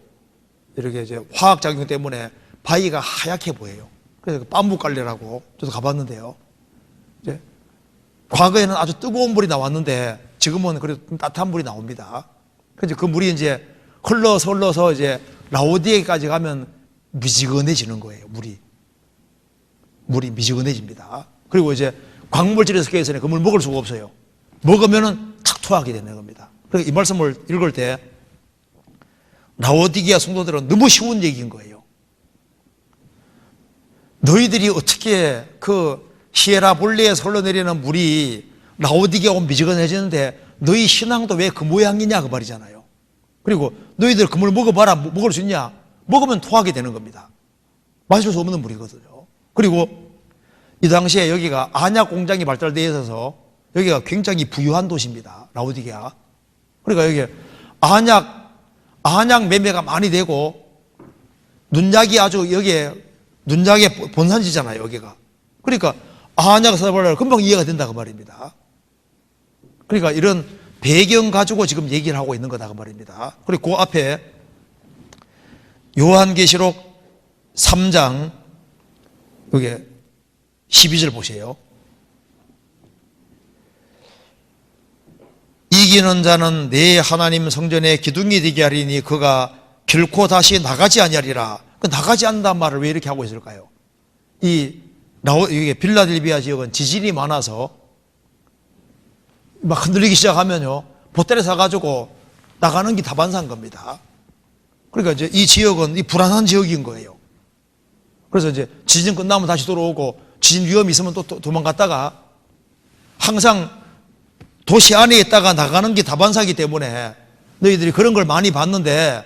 이렇게 이제 화학작용 때문에 바위가 하얗게 보여요. 그래서 빰부갈래라고 저도 가봤는데요. 이제 과거에는 아주 뜨거운 물이 나왔는데 지금은 그래도 따뜻한 물이 나옵니다. 그래서 그 물이 이제 흘러서 이제 라오디게까지 가면 미지근해지는 거예요. 물이 미지근해집니다. 그리고 이제 광물질에 섞여 있으니 그 물 먹을 수가 없어요. 먹으면은 탁 토하게 되는 겁니다. 그래서 이 말씀을 읽을 때 라오디게아 성도들은 너무 쉬운 얘기인 거예요. 너희들이 어떻게 그 히에라볼리에서 흘러내리는 물이 라오디게아 오면 미지근해지는데 너희 신앙도 왜 그 모양이냐 그 말이잖아요. 그리고 너희들 그 물 먹어봐라. 먹을 수 있냐? 먹으면 토하게 되는 겁니다. 마실 수 없는 물이거든요. 그리고 이 당시에 여기가 안약 공장이 발달되어 있어서 여기가 굉장히 부유한 도시입니다. 라오디게아. 그러니까 여기 안약 매매가 많이 되고 눈약이 아주 여기에 눈약의 본산지잖아요. 여기가. 그러니까 안약 사발을 금방 이해가 된다 그 말입니다. 그러니까 이런 배경 가지고 지금 얘기를 하고 있는 거다 그 말입니다. 그리고 그 앞에 요한계시록 3장 여기 12절 보세요. 이기는 자는 내 하나님 성전의 기둥이 되게 하리니 그가 결코 다시 나가지 아니하리라. 그 나가지 않는다는 말을 왜 이렇게 하고 있을까요? 이게 빌라델비아 지역은 지진이 많아서 막 흔들리기 시작하면요, 보따리 사가지고 나가는 게 다반사인 겁니다. 그러니까 이제 이 지역은 이 불안한 지역인 거예요. 그래서 이제 지진 끝나면 다시 돌아오고 지진 위험이 있으면 또 도망갔다가 항상 도시 안에 있다가 나가는 게 다반사이기 때문에 너희들이 그런 걸 많이 봤는데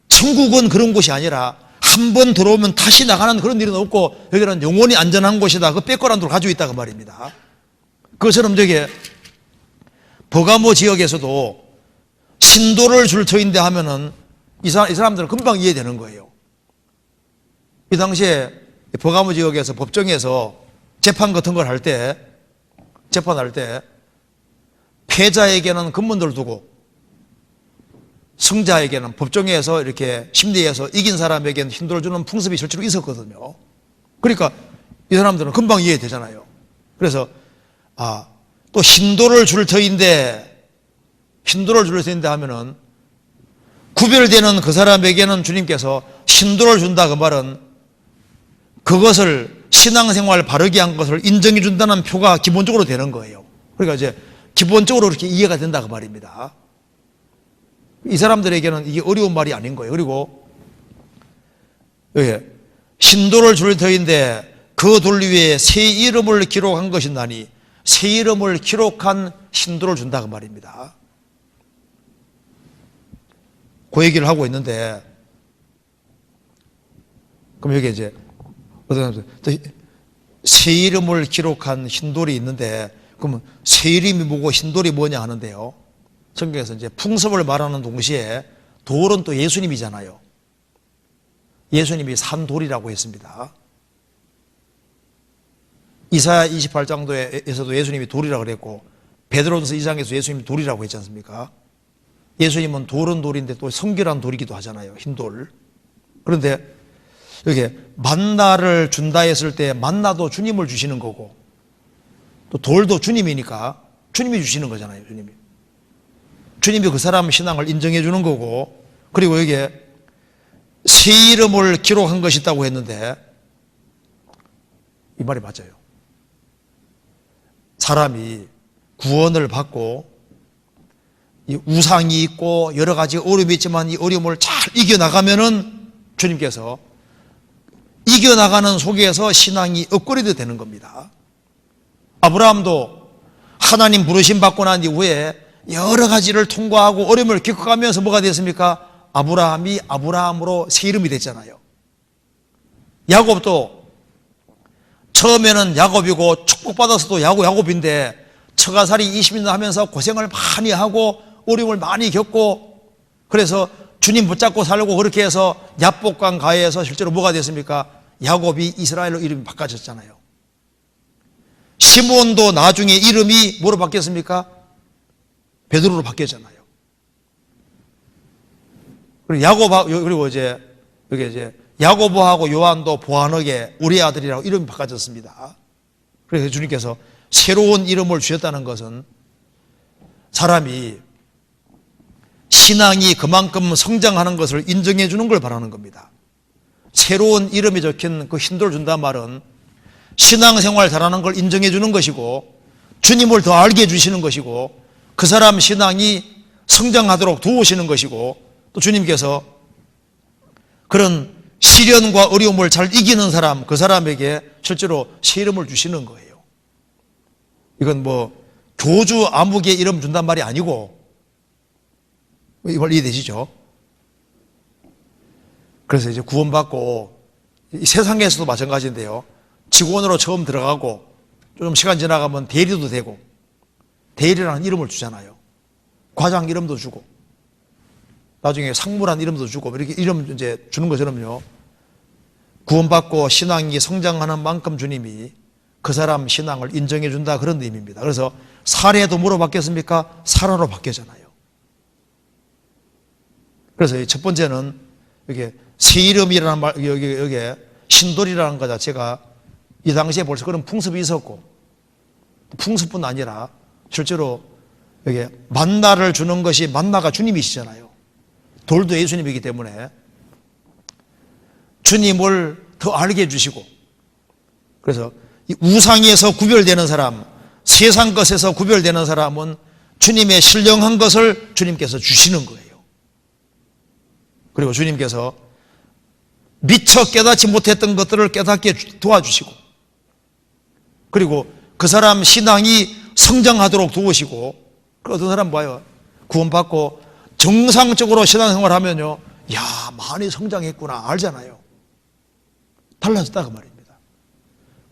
천국은 그런 곳이 아니라 한 번 들어오면 다시 나가는 그런 일은 없고 여기는 영원히 안전한 곳이다. 그 백그라운드를 가지고 있다 그 말입니다. 그것처럼 저게 버가모 지역에서도 신도를 줄 터인데 하면은 이 사람들은 금방 이해되는 거예요. 이 당시에 버가모 지역에서 법정에서 재판 같은 걸 할 때, 재판할 때 패자에게는 금문들을 두고 승자에게는 법정에서 이렇게 심리에서 이긴 사람에게는 힌도를 주는 풍습이 실제로 있었거든요. 그러니까 이 사람들은 금방 이해되잖아요. 그래서 또 힌도를 줄 터인데 하면은 구별되는 그 사람에게는 주님께서 힌도를 준다 그 말은 그것을 신앙생활 바르게 한 것을 인정해 준다는 표가 기본적으로 되는 거예요. 그러니까 이제 기본적으로 그렇게 이해가 된다 그 말입니다. 이 사람들에게는 이게 어려운 말이 아닌 거예요. 그리고 신도를 줄 터인데 그 돌 위에 새 이름을 기록한 것이나니 새 이름을 기록한 신도를 준다 그 말입니다. 그 얘기를 하고 있는데, 그럼 여기 이제 새 이름을 기록한 흰돌이 있는데, 그러면 새 이름이 뭐고 흰돌이 뭐냐 하는데요. 성경에서 이제 풍습을 말하는 동시에 돌은 또 예수님이잖아요. 예수님이 산 돌이라고 했습니다. 이사야 28장도에서도 예수님이 돌이라고 그랬고, 베드로전서 2장에서 예수님이 돌이라고 했지 않습니까? 예수님은 돌은 돌인데 또 성결한 돌이기도 하잖아요. 흰돌. 그런데 여기 만나를 준다 했을 때 만나도 주님을 주시는 거고 또 돌도 주님이니까 주님이 주시는 거잖아요. 주님이 그 사람 신앙을 인정해 주는 거고, 그리고 여기에 새 이름을 기록한 것이 있다고 했는데 이 말이 맞아요. 사람이 구원을 받고 이 우상이 있고 여러 가지 어려움이 있지만 이 어려움을 잘 이겨나가면은 주님께서 이겨나가는 속에서 신앙이 업그레이드 되는 겁니다. 아브라함도 하나님 부르심 받고 난 이후에 여러 가지를 통과하고 어려움을 겪어가면서 뭐가 됐습니까? 아브라함이 아브라함으로 새 이름이 됐잖아요. 야곱도 처음에는 야곱이고 축복받아서도 야곱인데 처가살이 20년 하면서 고생을 많이 하고 어려움을 많이 겪고 그래서 주님 붙잡고 살고 그렇게 해서 야복강 가해에서 실제로 뭐가 됐습니까? 야곱이 이스라엘로 이름이 바꿔졌잖아요. 시몬도 나중에 이름이 뭐로 바뀌었습니까? 베드로로 바뀌었잖아요. 그리고 이제 여기 이제 야고보하고 요한도 보아너게 우리 아들이라고 이름이 바꿔졌습니다. 그래서 주님께서 새로운 이름을 주셨다는 것은 사람이 신앙이 그만큼 성장하는 것을 인정해 주는 걸 바라는 겁니다. 새로운 이름이 적힌 그 흰돌 준다는 말은 신앙생활 잘하는 걸 인정해 주는 것이고 주님을 더 알게 해주시는 것이고 그 사람 신앙이 성장하도록 도우시는 것이고 또 주님께서 그런 시련과 어려움을 잘 이기는 사람, 그 사람에게 실제로 새 이름을 주시는 거예요. 이건 뭐 교주 아무개 이름 준단 말이 아니고, 이걸 이해되시죠? 그래서 이제 구원받고 이 세상에서도 마찬가지인데요. 직원으로 처음 들어가고 좀 시간 지나가면 대리도 되고 대리라는 이름을 주잖아요. 과장 이름도 주고 나중에 상무란 이름도 주고 이렇게 이름 이제 주는 것처럼요. 구원받고 신앙이 성장하는 만큼 주님이 그 사람 신앙을 인정해 준다, 그런 의미입니다. 그래서 사례도 뭐로 바뀌었습니까? 사라로 바뀌었잖아요. 그래서 첫 번째는 이게 새 이름이라는 말, 여기 신돌이라는 것 자체가 이 당시에 벌써 그런 풍습이 있었고, 풍습뿐 아니라 실제로 여기 만나를 주는 것이, 만나가 주님이시잖아요. 돌도 예수님이기 때문에 주님을 더 알게 해주시고, 그래서 이 우상에서 구별되는 사람, 세상 것에서 구별되는 사람은 주님의 신령한 것을 주님께서 주시는 거예요. 그리고 주님께서 미처 깨닫지 못했던 것들을 깨닫게 도와주시고, 그리고 그 사람 신앙이 성장하도록 도우시고, 어떤 사람 봐요. 구원받고 정상적으로 신앙생활 하면요, 야, 많이 성장했구나 알잖아요. 달라졌다 그 말입니다.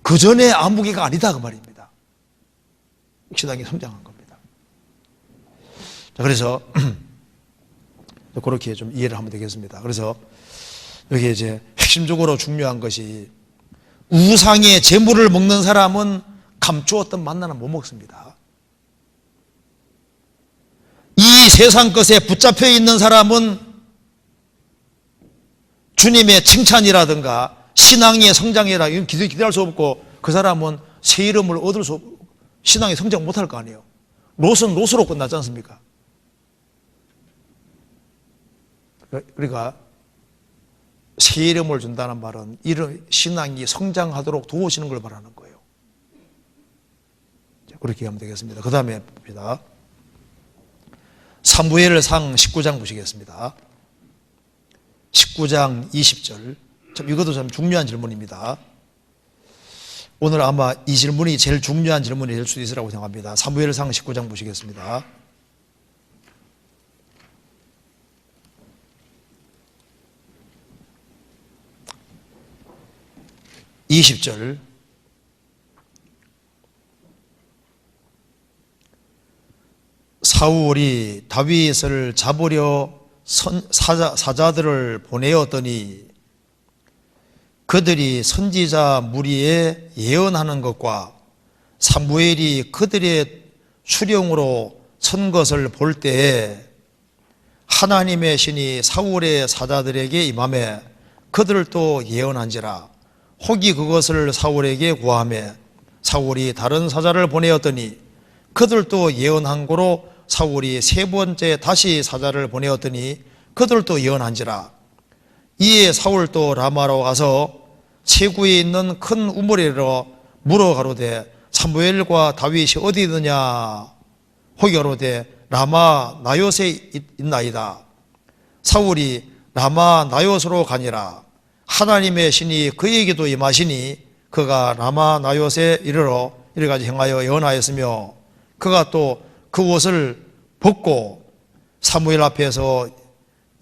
그 전에 아무개가 아니다 그 말입니다. 신앙이 성장한 겁니다. 자, 그래서 그렇게 좀 이해를 하면 되겠습니다. 그래서 여기 이제 핵심적으로 중요한 것이, 우상의 재물을 먹는 사람은 감추었던 만나는 못 먹습니다. 이 세상 것에 붙잡혀 있는 사람은 주님의 칭찬이라든가 신앙의 성장이라 이건 기대할 수 없고, 그 사람은 새 이름을 얻을 수 없고 신앙이 성장 못할 거 아니에요. 롯은 롯으로 끝나지 않습니까? 그러니까 새 이름을 준다는 말은 이런 신앙이 성장하도록 도우시는 걸 말하는 거예요. 그렇게 하면 되겠습니다. 그 다음에 봅니다. 사무엘상 19장 보시겠습니다. 19장 20절. 이것도 참 중요한 질문입니다. 오늘 아마 이 질문이 제일 중요한 질문이 될 수도 있으라고 생각합니다. 사무엘상 19장 보시겠습니다. 20절. 사울이 다윗을 잡으려 사자들을 보내었더니 그들이 선지자 무리에 예언하는 것과 사무엘이 그들의 수령으로 선 것을 볼 때에 하나님의 신이 사울의 사자들에게 임하매 그들을 또 예언한지라. 혹이 그것을 사울에게 고하매 사울이 다른 사자를 보내었더니 그들도 예언한 고로 사울이 세 번째 다시 사자를 보내었더니 그들도 예언한지라. 이에 사울도 라마로 가서 세구에 있는 큰 우물에로 물어 가로되 사무엘과 다윗이 어디 있느냐. 혹이 가로되 라마 나요세 있나이다. 사울이 라마 나요스로 가니라. 하나님의 신이 그에게도 임하시니 그가 라마 나요세 이르러 이래가지 행하여 예언하였으며 그가 또 그 옷을 벗고 사무엘 앞에서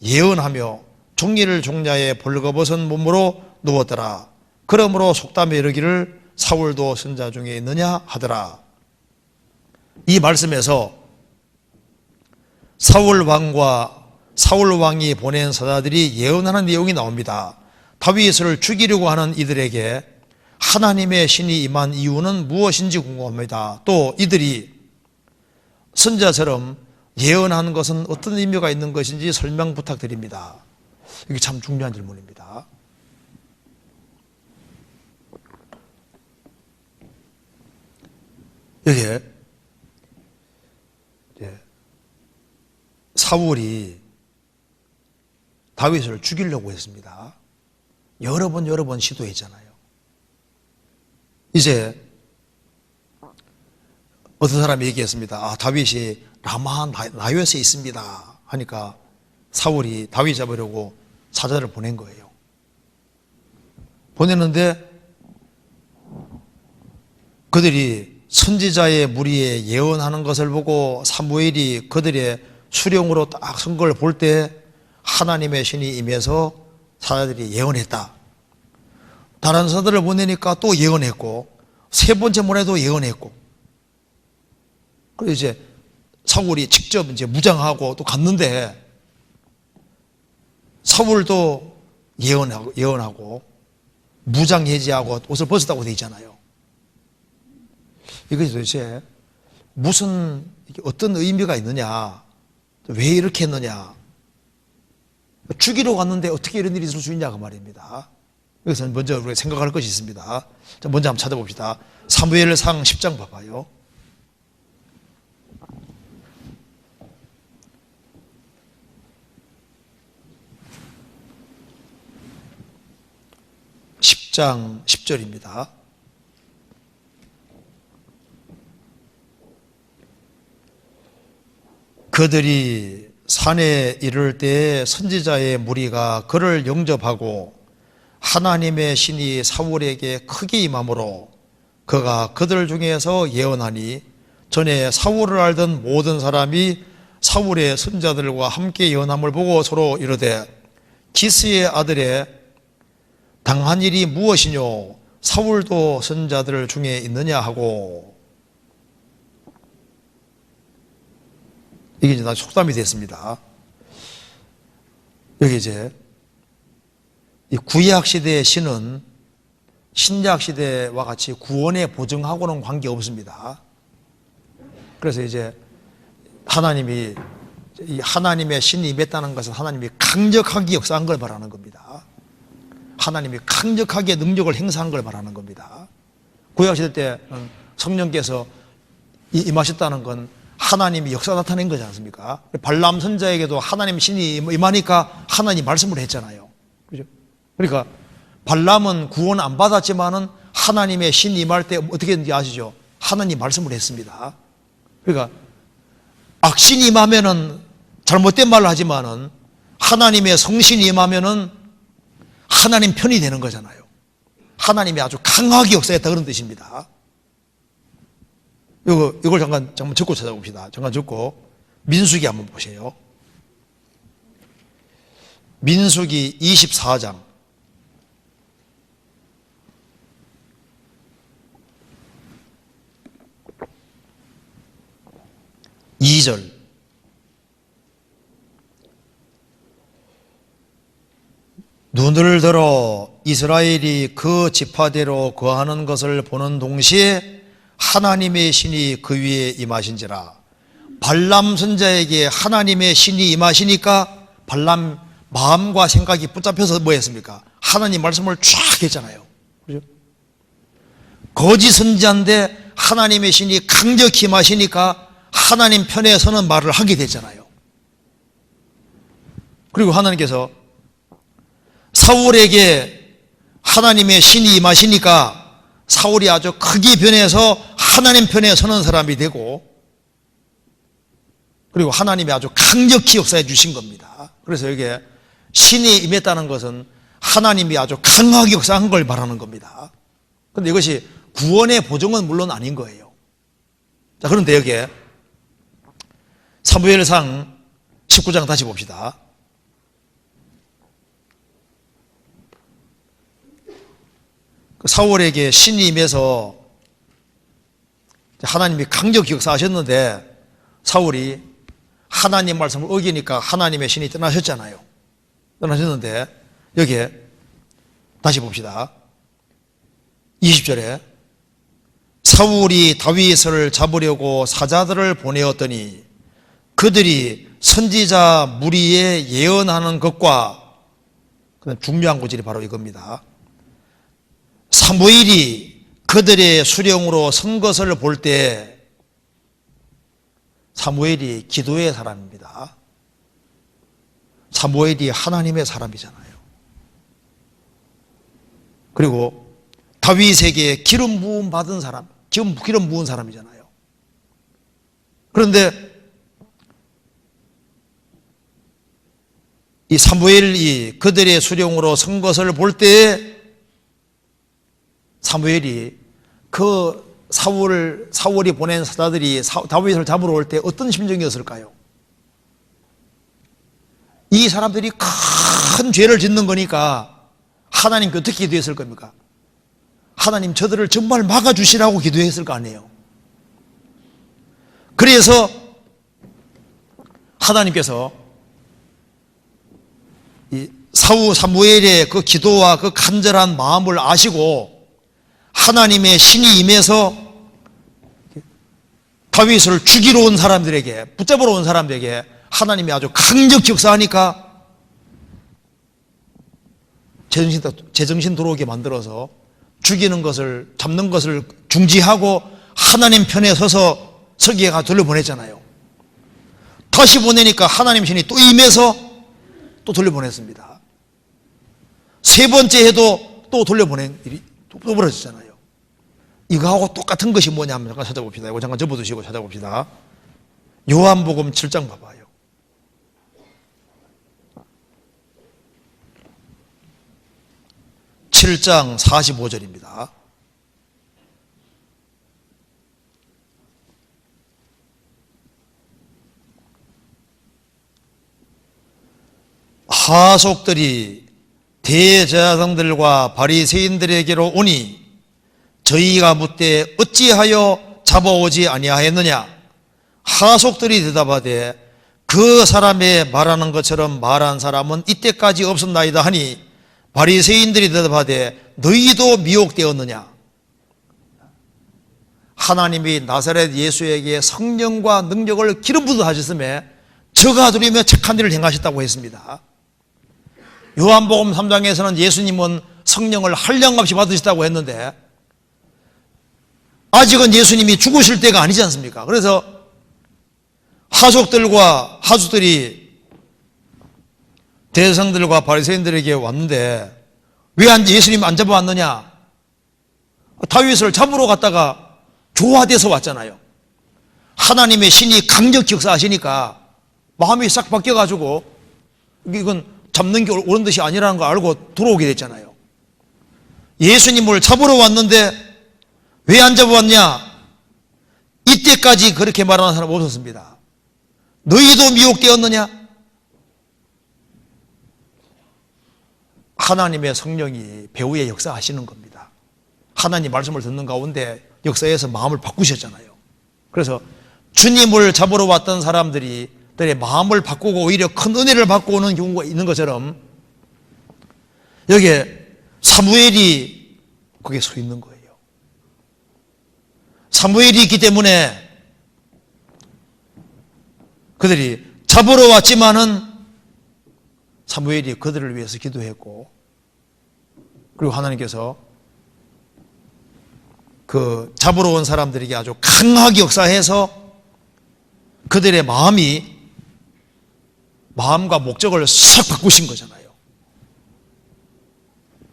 예언하며 종이를 종냐에 벌거벗은 몸으로 누웠더라. 그러므로 속담에 이르기를 사울도 선자 중에 있느냐 하더라. 이 말씀에서 사울 왕이 보낸 사자들이 예언하는 내용이 나옵니다. 다윗을 죽이려고 하는 이들에게 하나님의 신이 임한 이유는 무엇인지 궁금합니다. 또 이들이 선자처럼 예언하는 것은 어떤 의미가 있는 것인지 설명 부탁드립니다. 이게 참 중요한 질문입니다. 여기에 사울이 다윗을 죽이려고 했습니다. 여러 번 시도했잖아요. 이제 어떤 사람이 얘기했습니다. 다윗이 라마 나요스에 있습니다 하니까 사울이 다윗 잡으려고 사자를 보낸 거예요. 보냈는데 그들이 선지자의 무리에 예언하는 것을 보고 사무엘이 그들의 수령으로 딱 선 걸 볼 때 하나님의 신이 임해서 사자들이 예언했다. 다른 사자들을 보내니까 또 예언했고 세 번째 보내도 예언했고, 그래서 이제 사울이 직접 이제 무장하고 또 갔는데 사울도 예언하고 무장 해제하고 옷을 벗었다고 되어 있잖아요. 이것이 도대체 무슨 어떤 의미가 있느냐, 왜 이렇게 했느냐, 죽이러 갔는데 어떻게 이런 일이 있을 수 있냐고 말입니다. 여기서 먼저 우리가 생각할 것이 있습니다. 자, 먼저 한번 찾아봅시다. 사무엘상 10장 봐봐요. (10장) 10절입니다. 그들이 산에 이를 때에 선지자의 무리가 그를 영접하고 하나님의 신이 사울에게 크게 임함으로 그가 그들 중에서 예언하니 전에 사울을 알던 모든 사람이 사울의 선자들과 함께 예언함을 보고 서로 이르되 기스의 아들의 당한 일이 무엇이뇨 사울도 선자들 중에 있느냐 하고, 이게 이제 속담이 됐습니다. 여기 이제 이 구약 시대의 신은 신약 시대와 같이 구원의 보증하고는 관계 없습니다. 그래서 이제 하나님이 이 하나님의 신이 임했다는 것은 하나님이 강력하게 역사한 걸 말하는 겁니다. 하나님이 강력하게 능력을 행사한 걸 말하는 겁니다. 구약 시대 때 성령께서 임하셨다는 건 하나님이 역사 나타낸 거지 않습니까? 발람 선자에게도 하나님 신이 임하니까 하나님 말씀을 했잖아요. 그죠? 그러니까 발람은 구원 안 받았지만은 하나님의 신이 임할 때 어떻게 했는지 아시죠? 하나님 말씀을 했습니다. 그러니까 악신이 임하면은 잘못된 말을 하지만은 하나님의 성신이 임하면은 하나님 편이 되는 거잖아요. 하나님이 아주 강하게 역사했다 그런 뜻입니다. 이걸 잠깐 적고 찾아봅시다. 잠깐 적고 민수기 한번 보세요. 민수기 24장 2절. 눈을 들어 이스라엘이 그 지파대로 거하는 것을 보는 동시에 하나님의 신이 그 위에 임하신지라. 발람 선자에게 하나님의 신이 임하시니까 발람 마음과 생각이 붙잡혀서 뭐 했습니까? 하나님 말씀을 쫙 했잖아요. 그죠? 거짓 선지자인데 하나님의 신이 강력히 임하시니까 하나님 편에 서는 말을 하게 됐잖아요. 그리고 하나님께서 사울에게 하나님의 신이 임하시니까 사울이 아주 크게 변해서 하나님 편에 서는 사람이 되고, 그리고 하나님이 아주 강력히 역사해 주신 겁니다. 그래서 여기에 신이 임했다는 것은 하나님이 아주 강하게 역사한 걸 말하는 겁니다. 그런데 이것이 구원의 보증은 물론 아닌 거예요. 자, 그런데 여기에 사무엘상 19장 다시 봅시다. 사울에게 신이 임해서 하나님이 강력히 역사하셨는데 사울이 하나님 말씀을 어기니까 하나님의 신이 떠나셨잖아요. 떠나셨는데 여기에 다시 봅시다. 20절에 사울이 다윗을 잡으려고 사자들을 보내었더니 그들이 선지자 무리에 예언하는 것과, 중요한 구절이 바로 이겁니다. 사무엘이 그들의 수령으로 선 것을 볼 때, 사무엘이 기도의 사람입니다. 사무엘이 하나님의 사람이잖아요. 그리고 다윗에게 기름 부음 받은 사람, 기름 부은 사람이잖아요. 그런데 이 사무엘이 그들의 수령으로 선 것을 볼 때에 사무엘이 그 사울이 보낸 사자들이 다윗을 잡으러 올 때 어떤 심정이었을까요? 이 사람들이 큰 죄를 짓는 거니까 하나님께 어떻게 기도했을 겁니까? 하나님 저들을 정말 막아주시라고 기도했을 거 아니에요. 그래서 하나님께서 이 사무엘의 그 기도와 그 간절한 마음을 아시고 하나님의 신이 임해서 다윗을 죽이러 온 사람들에게, 붙잡으러 온 사람들에게 하나님이 아주 강력 역사하니까 제정신 돌아오게 만들어서 죽이는 것을, 잡는 것을 중지하고 하나님 편에 서기에 가 돌려보냈잖아요. 다시 보내니까 하나님 신이 또 임해서 또 돌려보냈습니다. 세 번째 해도 또 돌려보낸 일이 또 벌어졌잖아요. 이거하고 똑같은 것이 뭐냐면 잠깐 찾아봅시다. 이거 잠깐 접어두시고 찾아봅시다. 요한복음 7장 봐봐요. 7장 45절입니다. 하속들이 대제사장들과 바리새인들에게로 오니 저희가 묻되 어찌하여 잡아오지 아니하였느냐? 하속들이 대답하되 그 사람의 말하는 것처럼 말한 사람은 이때까지 없었나이다 하니 바리새인들이 대답하되 너희도 미혹되었느냐? 하나님이 나사렛 예수에게 성령과 능력을 기름 부어 하셨음에 저가 누리며 착한 일을 행하셨다고 했습니다. 요한복음 3장에서는 예수님은 성령을 한량없이 받으셨다고 했는데 아직은 예수님이 죽으실 때가 아니지 않습니까? 그래서 하속들이 대성들과 바리새인들에게 왔는데 왜 예수님 안 잡아왔느냐? 다윗을 잡으러 갔다가 조화돼서 왔잖아요. 하나님의 신이 강력 역사하시니까 마음이 싹 바뀌어가지고 이건 잡는 게 옳은 뜻이 아니라는 걸 알고 들어오게 됐잖아요. 예수님을 잡으러 왔는데 왜 안 잡아왔냐? 이때까지 그렇게 말하는 사람 없었습니다. 너희도 미혹되었느냐? 하나님의 성령이 배후에 역사하시는 겁니다. 하나님 말씀을 듣는 가운데 역사에서 마음을 바꾸셨잖아요. 그래서 주님을 잡으러 왔던 사람들의 마음을 바꾸고 오히려 큰 은혜를 받고 오는 경우가 있는 것처럼 여기에 사무엘이 거기에 서 있는 거예요. 사무엘이 있기 때문에 그들이 잡으러 왔지만은 사무엘이 그들을 위해서 기도했고 그리고 하나님께서 그 잡으러 온 사람들에게 아주 강하게 역사해서 그들의 마음과 목적을 싹 바꾸신 거잖아요.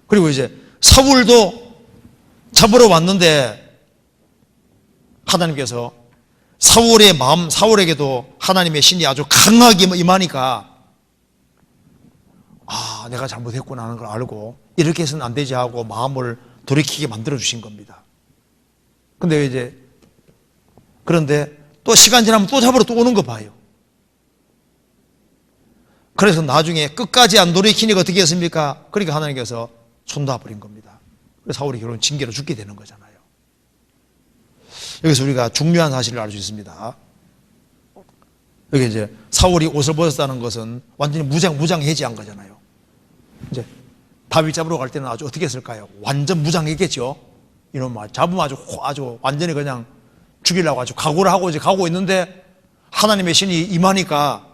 그리고 이제 사울도 잡으러 왔는데 하나님께서 사울의 마음, 사울에게도 하나님의 신이 아주 강하게 임하니까 내가 잘못했구나 하는 걸 알고 이렇게 해서는 안 되지 하고 마음을 돌이키게 만들어 주신 겁니다. 그런데 또 시간 지나면 또 잡으러 또 오는 거 봐요. 그래서 나중에 끝까지 안 돌이키니까 어떻게 했습니까? 그러니까 하나님께서 손 놔버린 겁니다. 그래서 사울이 결국 징계로 죽게 되는 거잖아요. 여기서 우리가 중요한 사실을 알 수 있습니다. 여기 이제 사울이 옷을 벗었다는 것은 완전히 무장해제한 거잖아요. 이제 다윗 잡으러 갈 때는 아주 어떻게 했을까요? 완전 무장했겠죠. 이놈 잡으면 아주 완전히 그냥 죽이려고 아주 각오를 하고 이제 가고 있는데 하나님의 신이 임하니까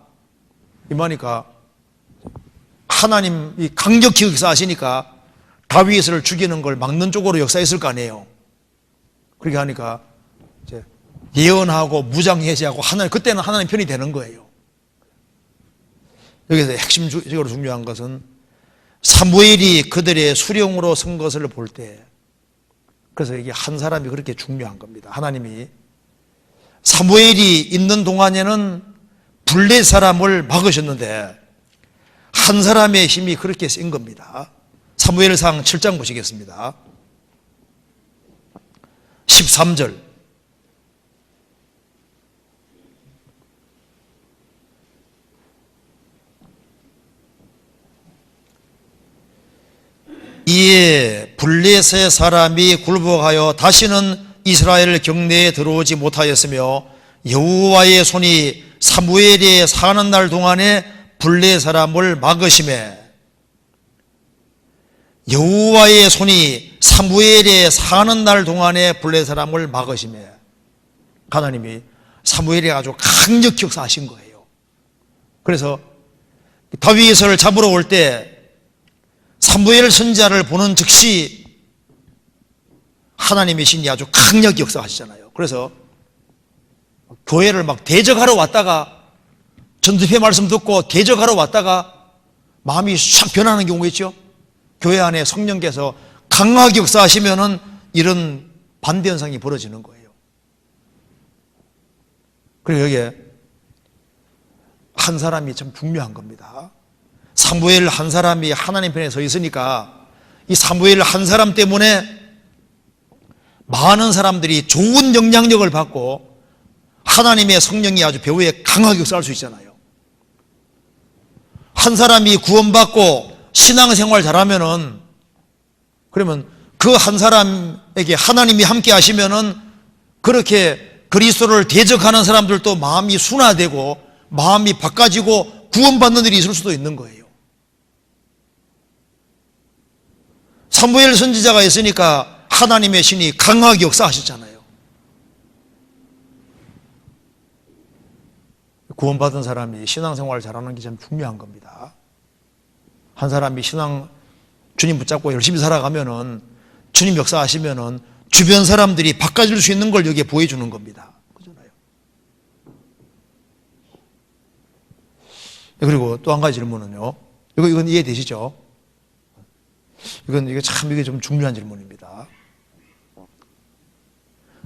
하나님이 강력히 역사하시니까 다윗을 죽이는 걸 막는 쪽으로 역사했을 거 아니에요. 그렇게 하니까 이제 예언하고 무장해제하고 그때는 하나님 편이 되는 거예요. 여기서 핵심적으로 중요한 것은 사무엘이 그들의 수령으로 선 것을 볼 때, 그래서 이게 한 사람이 그렇게 중요한 겁니다. 하나님이 사무엘이 있는 동안에는 블레 사람을 막으셨는데 한 사람의 힘이 그렇게 센 겁니다. 사무엘상 7장 보시겠습니다. 13절. 이에 블레셋 사람이 굴복하여 다시는 이스라엘 경내에 들어오지 못하였으며 여호와의 손이 사무엘이 사는 날 동안에 블레 사람을 막으심에, 여호와의 손이 사무엘이 사는 날 동안에 블레 사람을 막으심에, 하나님이 사무엘이 아주 강력히 역사하신 거예요. 그래서 다윗을 잡으러 올 때 사무엘 선지자를 보는 즉시 하나님의 신이 아주 강력히 역사하시잖아요. 그래서 교회를 막 대적하러 왔다가 전도회 말씀 듣고 대적하러 왔다가 마음이 싹 변하는 경우가 있죠. 교회 안에 성령께서 강하게 역사하시면은 이런 반대 현상이 벌어지는 거예요. 그리고 여기에 한 사람이 참 중요한 겁니다. 사무엘 한 사람이 하나님 편에 서 있으니까 이 사무엘 한 사람 때문에 많은 사람들이 좋은 영향력을 받고 하나님의 성령이 아주 배후에 강하게 역사할 수 있잖아요. 한 사람이 구원받고 신앙생활 잘하면은 그러면 그 한 사람에게 하나님이 함께 하시면은 그렇게 그리스도를 대적하는 사람들도 마음이 순화되고 마음이 바꿔지고 구원받는 일이 있을 수도 있는 거예요. 사무엘 선지자가 있으니까 하나님의 신이 강하게 역사하셨잖아요. 구원받은 사람이 신앙생활을 잘하는 게 참 중요한 겁니다. 한 사람이 주님 붙잡고 열심히 살아가면은 주님 역사하시면은 주변 사람들이 바꿔줄 수 있는 걸 여기에 보여주는 겁니다. 그렇잖아요. 그리고 또 한 가지 질문은요. 이건 이해되시죠? 이게 좀 중요한 질문입니다.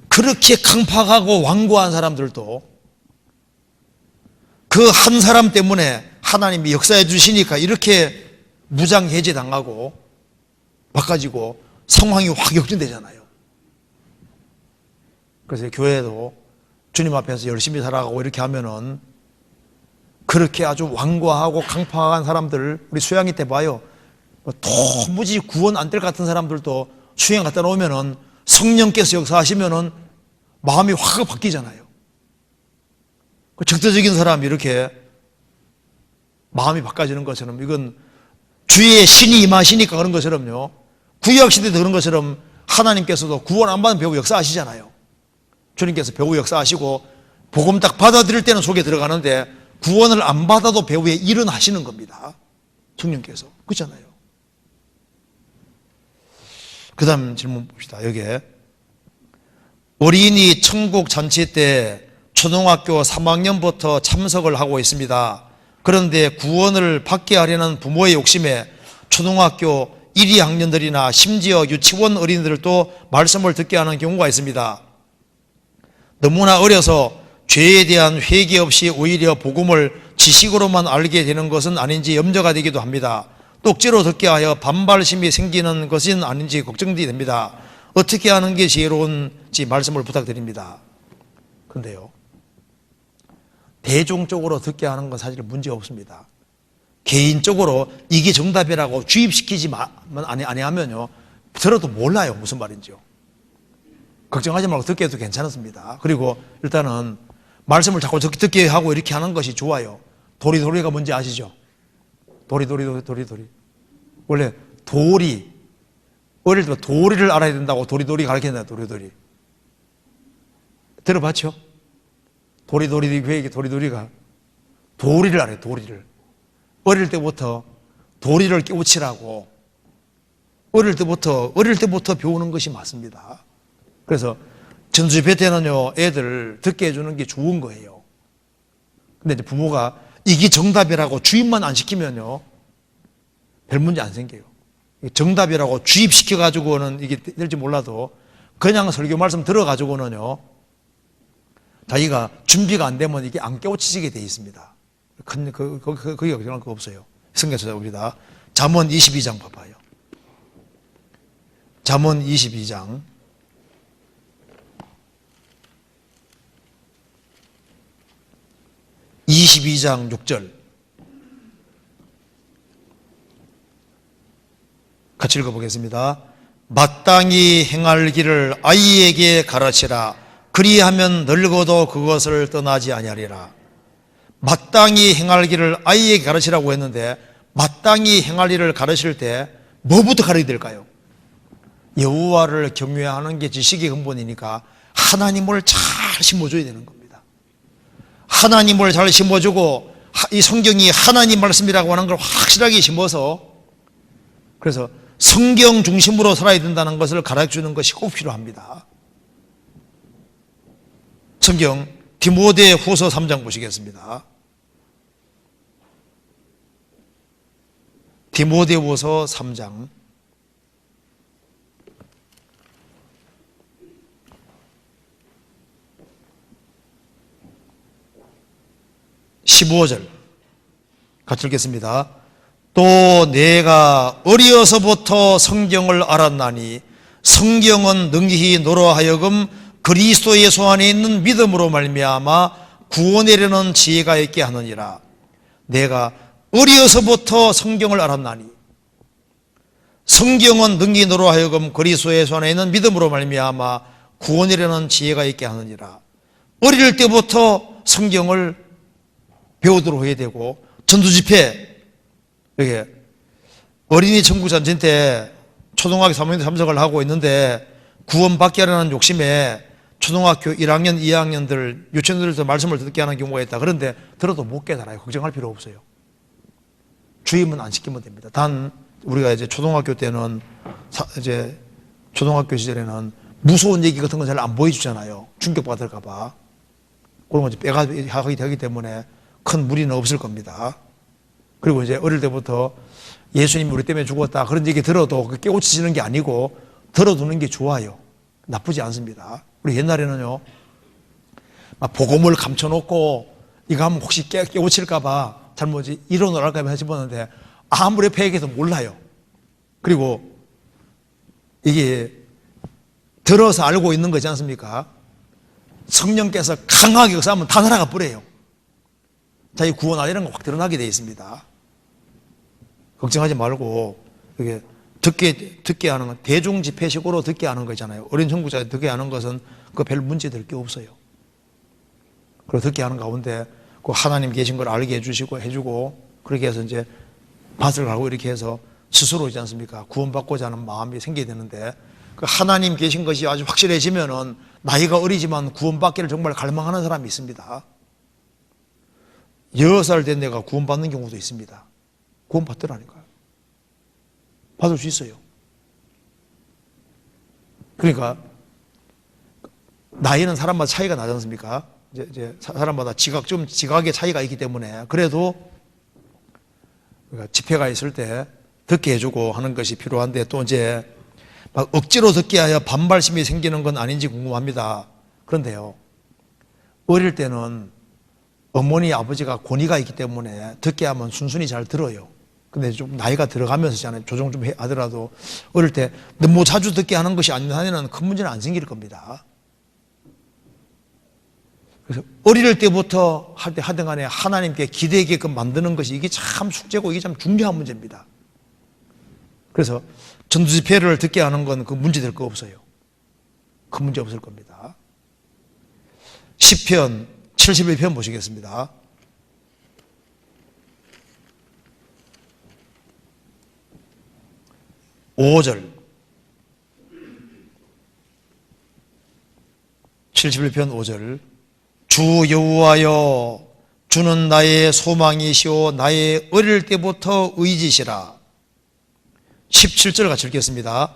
그렇게 강팍하고 완고한 사람들도 그 한 사람 때문에 하나님이 역사해 주시니까 이렇게 무장해제 당하고 바꿔지고 상황이 확 역전되잖아요. 그래서 교회도 주님 앞에서 열심히 살아가고 이렇게 하면은 그렇게 아주 완고하고 강팍한 사람들 우리 수양이 때 봐요. 도무지 구원 안 될 것 같은 사람들도 수양 갖다 놓으면은 성령께서 역사하시면은 마음이 확 바뀌잖아요. 그 적대적인 사람이 이렇게 마음이 바꿔지는 것처럼 이건 주의 신이 임하시니까 그런 것처럼요. 구약시대도 그런 것처럼 하나님께서도 구원 안 받은 배우 역사하시잖아요. 주님께서 배우 역사하시고 복음 딱 받아들일 때는 속에 들어가는데 구원을 안 받아도 배우에 일어나시는 겁니다. 성령께서. 그렇잖아요. 그 다음 질문 봅시다. 여기에 어린이 천국 잔치 때 초등학교 3학년부터 참석을 하고 있습니다. 그런데 구원을 받게 하려는 부모의 욕심에 초등학교 1, 2학년들이나 심지어 유치원 어린이들도 말씀을 듣게 하는 경우가 있습니다. 너무나 어려서 죄에 대한 회개 없이 오히려 복음을 지식으로만 알게 되는 것은 아닌지 염려가 되기도 합니다. 똑지로 듣게 하여 반발심이 생기는 것은 아닌지 걱정이 됩니다. 어떻게 하는 게 지혜로운지 말씀을 부탁드립니다. 그런데요, 대중적으로 듣게 하는 건 사실 문제 없습니다. 개인적으로 이게 정답이라고 주입시키지 아니하면요, 들어도 몰라요 무슨 말인지요. 걱정하지 말고 듣게 해도 괜찮습니다. 그리고 일단은 말씀을 자꾸 듣게 하고 이렇게 하는 것이 좋아요. 도리도리가 뭔지 아시죠? 도리도리. 원래 어릴 때 도리를 알아야 된다고 도리도리 가르친다. 도리도리 들어봤죠? 도리도리 교회에 도리도리가 도리를 알아요. 도리를 어릴 때부터 도리를 깨우치라고 어릴 때부터 배우는 것이 맞습니다. 그래서 전수집회 때는요, 애들 듣게 해주는 게 좋은 거예요. 근데 이제 부모가 이게 정답이라고 주입만 안 시키면요, 별 문제 안 생겨요. 정답이라고 주입시켜가지고는 이게 될지 몰라도 그냥 설교 말씀 들어가지고는요, 자기가 준비가 안 되면 이게 안 깨우치게 돼 있습니다. 거기 걱정할 거 없어요. 성경 찾아봅니다. 잠언 22장 봐봐요. 잠언 22장 6절 같이 읽어보겠습니다. 마땅히 행할 길을 아이에게 가르치라. 그리하면 늙어도 그것을 떠나지 아니하리라. 마땅히 행할 길을 아이에게 가르치라고 했는데 마땅히 행할 일을 가르칠 때 뭐부터 가르쳐야 될까요? 여호와를 경외하는 게 지식의 근본이니까 하나님을 잘 심어줘야 되는 겁니다. 하나님을 잘 심어주고 이 성경이 하나님 말씀이라고 하는 걸 확실하게 심어서 그래서 성경 중심으로 살아야 된다는 것을 가르쳐주는 것이 꼭 필요합니다. 성경 디모데 후서 3장 보시겠습니다. 디모데 후서 3장 15절 같이 읽겠습니다. 또 내가 어려서부터 성경을 알았나니 성경은 능히 너로 하여금 그리스도 예수 안에 있는 믿음으로 말미암아 구원에 이르는 지혜가 있게 하느니라. 내가 어려서부터 성경을 알았나니 성경은 능히 너로 하여금 그리스도 예수 안에 있는 믿음으로 말미암아 구원에 이르는 지혜가 있게 하느니라. 어릴 때부터 성경을 배우도록 해야 되고 전도집회 이게 어린이 청구잔치 때 초등학교 3학년 참석을 하고 있는데 구원받게 하려는 욕심에 초등학교 1학년, 2학년들 유치원들도 말씀을 듣게 하는 경우가 있다. 그런데 들어도 못 깨달아요. 걱정할 필요 없어요. 주임은 안 시키면 됩니다. 단 우리가 이제 초등학교 때는 이제 초등학교 시절에는 무서운 얘기 같은 건 잘 안 보여주잖아요. 충격받을까 봐. 그런 거 이제 빼가기 되기 때문에 큰 무리는 없을 겁니다. 그리고 이제 어릴 때부터 예수님이 우리 때문에 죽었다 그런 얘기 들어도 깨우치시는 게 아니고 들어두는 게 좋아요. 나쁘지 않습니다. 우리 옛날에는요 막 복음을 감춰놓고 이거 하면 혹시 깨우칠까 봐 잘못 일어나랄까 봐 해집었는데 아무리 폐역해도 몰라요. 그리고 이게 들어서 알고 있는 거지 않습니까? 성령께서 강하게 역사하면 다 날아가 버려요. 자기 구원 안 이런 거 확 드러나게 되어 있습니다. 걱정하지 말고 이게 듣게 하는 건 대중 집회식으로 듣게 하는 거잖아요. 어린 청구자 듣게 하는 것은 그 별 문제 될 게 없어요. 그리고 듣게 하는 가운데 그 하나님 계신 걸 알게 해주고 그렇게 해서 이제 밭을 가고 이렇게 해서 스스로 있지 않습니까? 구원받고자 하는 마음이 생겨야 되는데 그 하나님 계신 것이 아주 확실해지면은 나이가 어리지만 구원받기를 정말 갈망하는 사람이 있습니다. 6살 된 애가 구원받는 경우도 있습니다. 구원받더라니까요. 받을 수 있어요. 그러니까 나이는 사람마다 차이가 나지 않습니까? 이제 사람마다 지각의 차이가 있기 때문에 그래도 집회가 있을 때 듣게 해주고 하는 것이 필요한데 또 이제 막 억지로 듣게 하여 반발심이 생기는 건 아닌지 궁금합니다. 그런데요, 어릴 때는 어머니, 아버지가 권위가 있기 때문에 듣게 하면 순순히 잘 들어요. 근데 좀 나이가 들어가면서 조정 좀 하더라도 어릴 때 너무 자주 듣게 하는 것이 아닌 한에는 큰 문제는 안 생길 겁니다. 그래서 어릴 때부터 하든 간에 하나님께 기대게끔 만드는 것이 이게 참 숙제고 이게 참 중요한 문제입니다. 그래서 전도집회를 듣게 하는 건 그 문제 될 거 없어요. 큰 문제 없을 겁니다. 시편 71편 보시겠습니다. (5절) 71편 5절 주 여호와여 주는 나의 소망이시오 나의 어릴 때부터 의지시라. 17절 같이 읽겠습니다.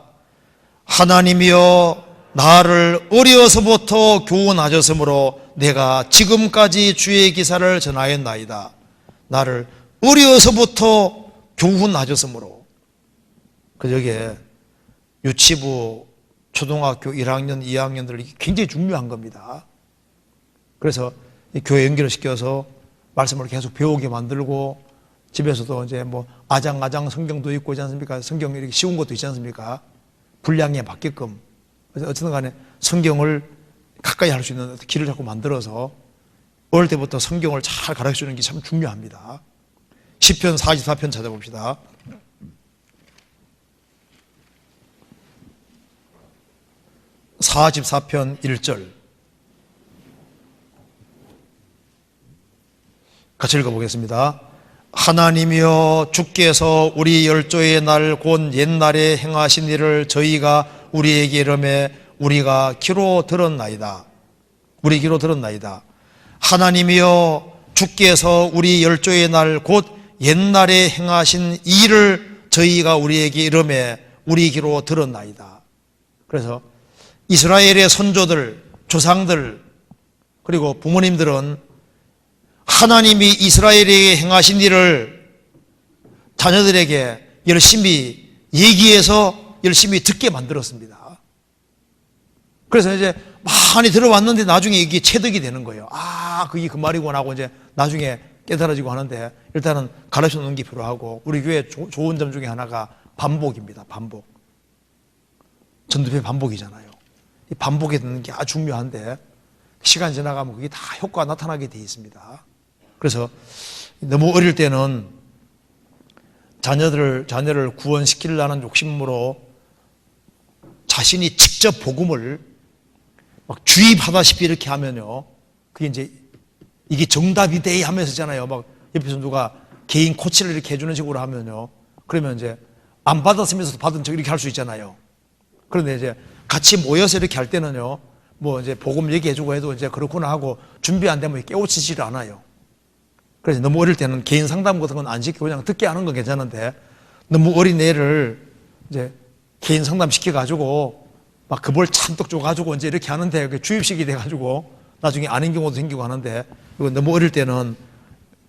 하나님이여 나를 어려서부터 교훈하셨으므로 내가 지금까지 주의 기사를 전하였나이다. 나를 어려서부터 교훈하셨으므로. 여기에 유치부 초등학교 1학년, 2학년들 굉장히 중요한 겁니다. 그래서 교회 연결을 시켜서 말씀을 계속 배우게 만들고 집에서도 이제 뭐 아장아장 성경도 있고 있지 않습니까? 성경 이렇게 쉬운 것도 있지 않습니까? 분량에 맞게끔. 그래서 어쨌든 간에 성경을 가까이 할 수 있는 길을 자꾸 만들어서 어릴 때부터 성경을 잘 가르쳐 주는 게 참 중요합니다. 시편 44편 찾아봅시다. (44편) 1절 같이 읽어보겠습니다. 하나님이여 주께서 우리 열조의 날 곧 옛날에 행하신 일을 저희가 우리에게 이르매 우리가 귀로 들었나이다. 우리 귀로 들었나이다. 하나님이여 주께서 우리 열조의 날 곧 옛날에 행하신 일을 저희가 우리에게 이름에 우리 귀로 들었나이다. 그래서 이스라엘의 선조들, 조상들, 그리고 부모님들은 하나님이 이스라엘에게 행하신 일을 자녀들에게 열심히 얘기해서 열심히 듣게 만들었습니다. 그래서 이제 많이 들어왔는데 나중에 이게 체득이 되는 거예요. 아, 그게 그 말이구나 하고 이제 나중에 깨달아지고 하는데, 일단은 가르쳐 놓는 게 필요하고, 우리 교회 좋은 점 중에 하나가 반복입니다. 반복. 전도회 반복이잖아요. 이 반복에 듣는 게 아주 중요한데, 시간이 지나가면 그게 다 효과가 나타나게 돼 있습니다. 그래서 너무 어릴 때는 자녀를 구원시키려는 욕심으로 자신이 직접 복음을 막 주입하다시피 이렇게 하면요, 그게 이제 이게 정답이대 하면서 있잖아요. 막 옆에서 누가 개인 코치를 이렇게 해주는 식으로 하면요, 그러면 이제 안 받았으면서도 받은 척 이렇게 할 수 있잖아요. 그런데 이제 같이 모여서 이렇게 할 때는요, 뭐 이제 복음 얘기해주고 해도 이제 그렇구나 하고 준비 안 되면 깨우치지를 않아요. 그래서 너무 어릴 때는 개인 상담 같은 건 안 시키고 그냥 듣게 하는 건 괜찮은데, 너무 어린 애를 이제 개인 상담 시켜가지고 막 그 볼 찬뜩 줘가지고 이제 이렇게 하는데 주입식이 돼가지고 나중에 아닌 경우도 생기고 하는데, 너무 어릴 때는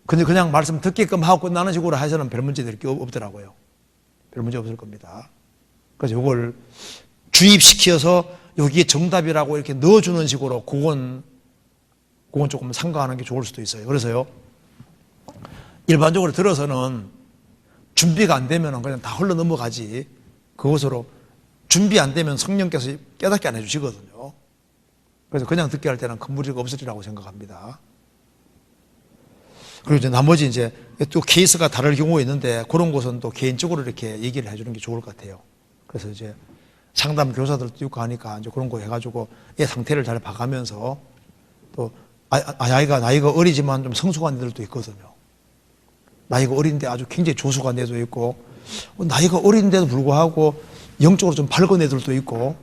그냥 말씀 듣게끔 하고 끝나는 식으로 해서는 별 문제 될 게 없더라고요. 별 문제 없을 겁니다. 그래서 이걸 주입시켜서 여기에 정답이라고 이렇게 넣어주는 식으로 그건 조금 삼가하는 게 좋을 수도 있어요. 그래서요, 일반적으로 들어서는 준비가 안 되면 그냥 다 흘러 넘어가지, 그것으로 준비 안 되면 성령께서 깨닫게 안 해주시거든요. 그래서 그냥 듣게 할 때는 큰 무리가 없으리라고 생각합니다. 그리고 이제 나머지 이제 또 케이스가 다를 경우가 있는데, 그런 곳은 또 개인적으로 이렇게 얘기를 해주는 게 좋을 것 같아요. 그래서 이제 상담 교사들도 있고 하니까 이제 그런 거 해가지고 애 상태를 잘 봐가면서, 또 나이가 어리지만 좀 성숙한 애들도 있거든요. 나이가 어린데 아주 굉장히 조숙한 애도 있고, 나이가 어린데도 불구하고 영적으로 좀 밝은 애들도 있고,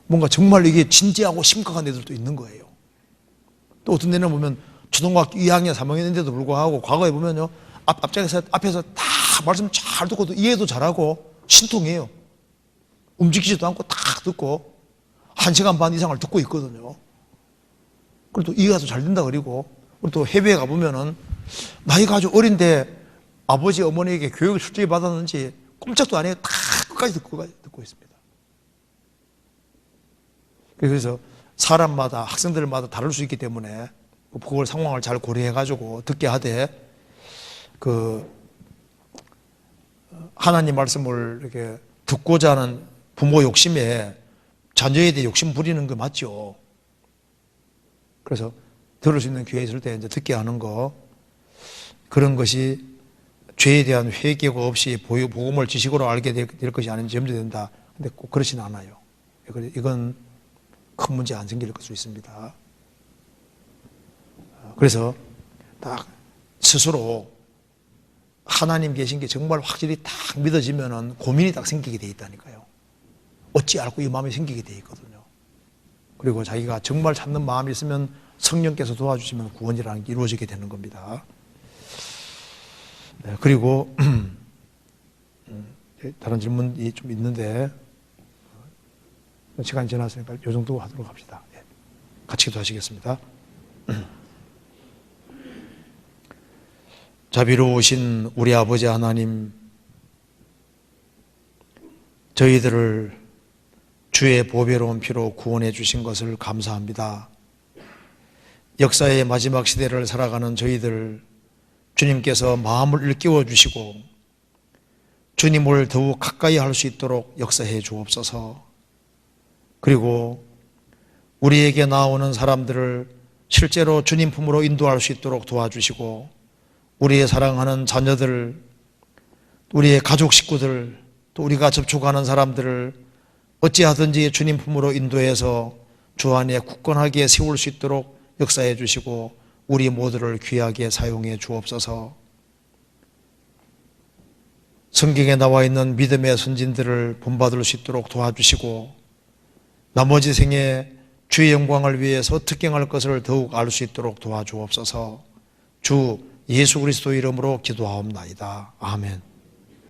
뭔가 정말 이게 진지하고 심각한 애들도 있는 거예요. 또 어떤 애는 보면 초등학교 2학년, 3학년인데도 불구하고 과거에 보면요, 앞에서 다 말씀 잘 듣고도 이해도 잘하고 신통해요. 움직이지도 않고 딱 듣고 1시간 반 이상을 듣고 있거든요. 그리고 또 이해가 또 잘 된다 그리고, 그리고 또 해외에 가보면은 나이가 아주 어린데 아버지 어머니에게 교육을 철저히 받았는지 꼼짝도 안 해요. 다 끝까지 듣고 있습니다. 그래서 사람마다, 학생들마다 다를 수 있기 때문에 그걸 상황을 잘 고려해가지고 듣게 하되, 하나님 말씀을 이렇게 듣고자 하는 부모 욕심에 자녀에 대해 욕심 부리는 거 맞죠? 그래서 들을 수 있는 기회 있을 때 이제 듣게 하는 거, 그런 것이 죄에 대한 회개가 없이 복음을 지식으로 알게 될 것이 아닌지 염려된다. 근데 꼭 그렇지는 않아요. 이건 큰 문제 안 생길 수 있습니다. 그래서 딱 스스로 하나님 계신 게 정말 확실히 딱 믿어지면은 고민이 딱 생기게 돼 있다니까요. 어찌 알고 이 마음이 생기게 돼 있거든요. 그리고 자기가 정말 찾는 마음이 있으면 성령께서 도와주시면 구원이라는 게 이루어지게 되는 겁니다. 네, 그리고 다른 질문이 좀 있는데 시간이 지났으니까 이 정도 하도록 합시다. 네, 같이 기도하시겠습니다. 자비로우신 우리 아버지 하나님, 저희들을 주의 보배로운 피로 구원해 주신 것을 감사합니다. 역사의 마지막 시대를 살아가는 저희들, 주님께서 마음을 일깨워 주시고 주님을 더욱 가까이 할 수 있도록 역사해 주옵소서. 그리고 우리에게 나오는 사람들을 실제로 주님 품으로 인도할 수 있도록 도와주시고, 우리의 사랑하는 자녀들, 우리의 가족 식구들, 또 우리가 접촉하는 사람들을 어찌하든지 주님 품으로 인도해서 주 안에 굳건하게 세울 수 있도록 역사해 주시고 우리 모두를 귀하게 사용해 주옵소서. 성경에 나와 있는 믿음의 선진들을 본받을 수 있도록 도와주시고, 나머지 생에 주의 영광을 위해서 특경할 것을 더욱 알 수 있도록 도와주옵소서. 주 예수 그리스도 이름으로 기도하옵나이다. 아멘.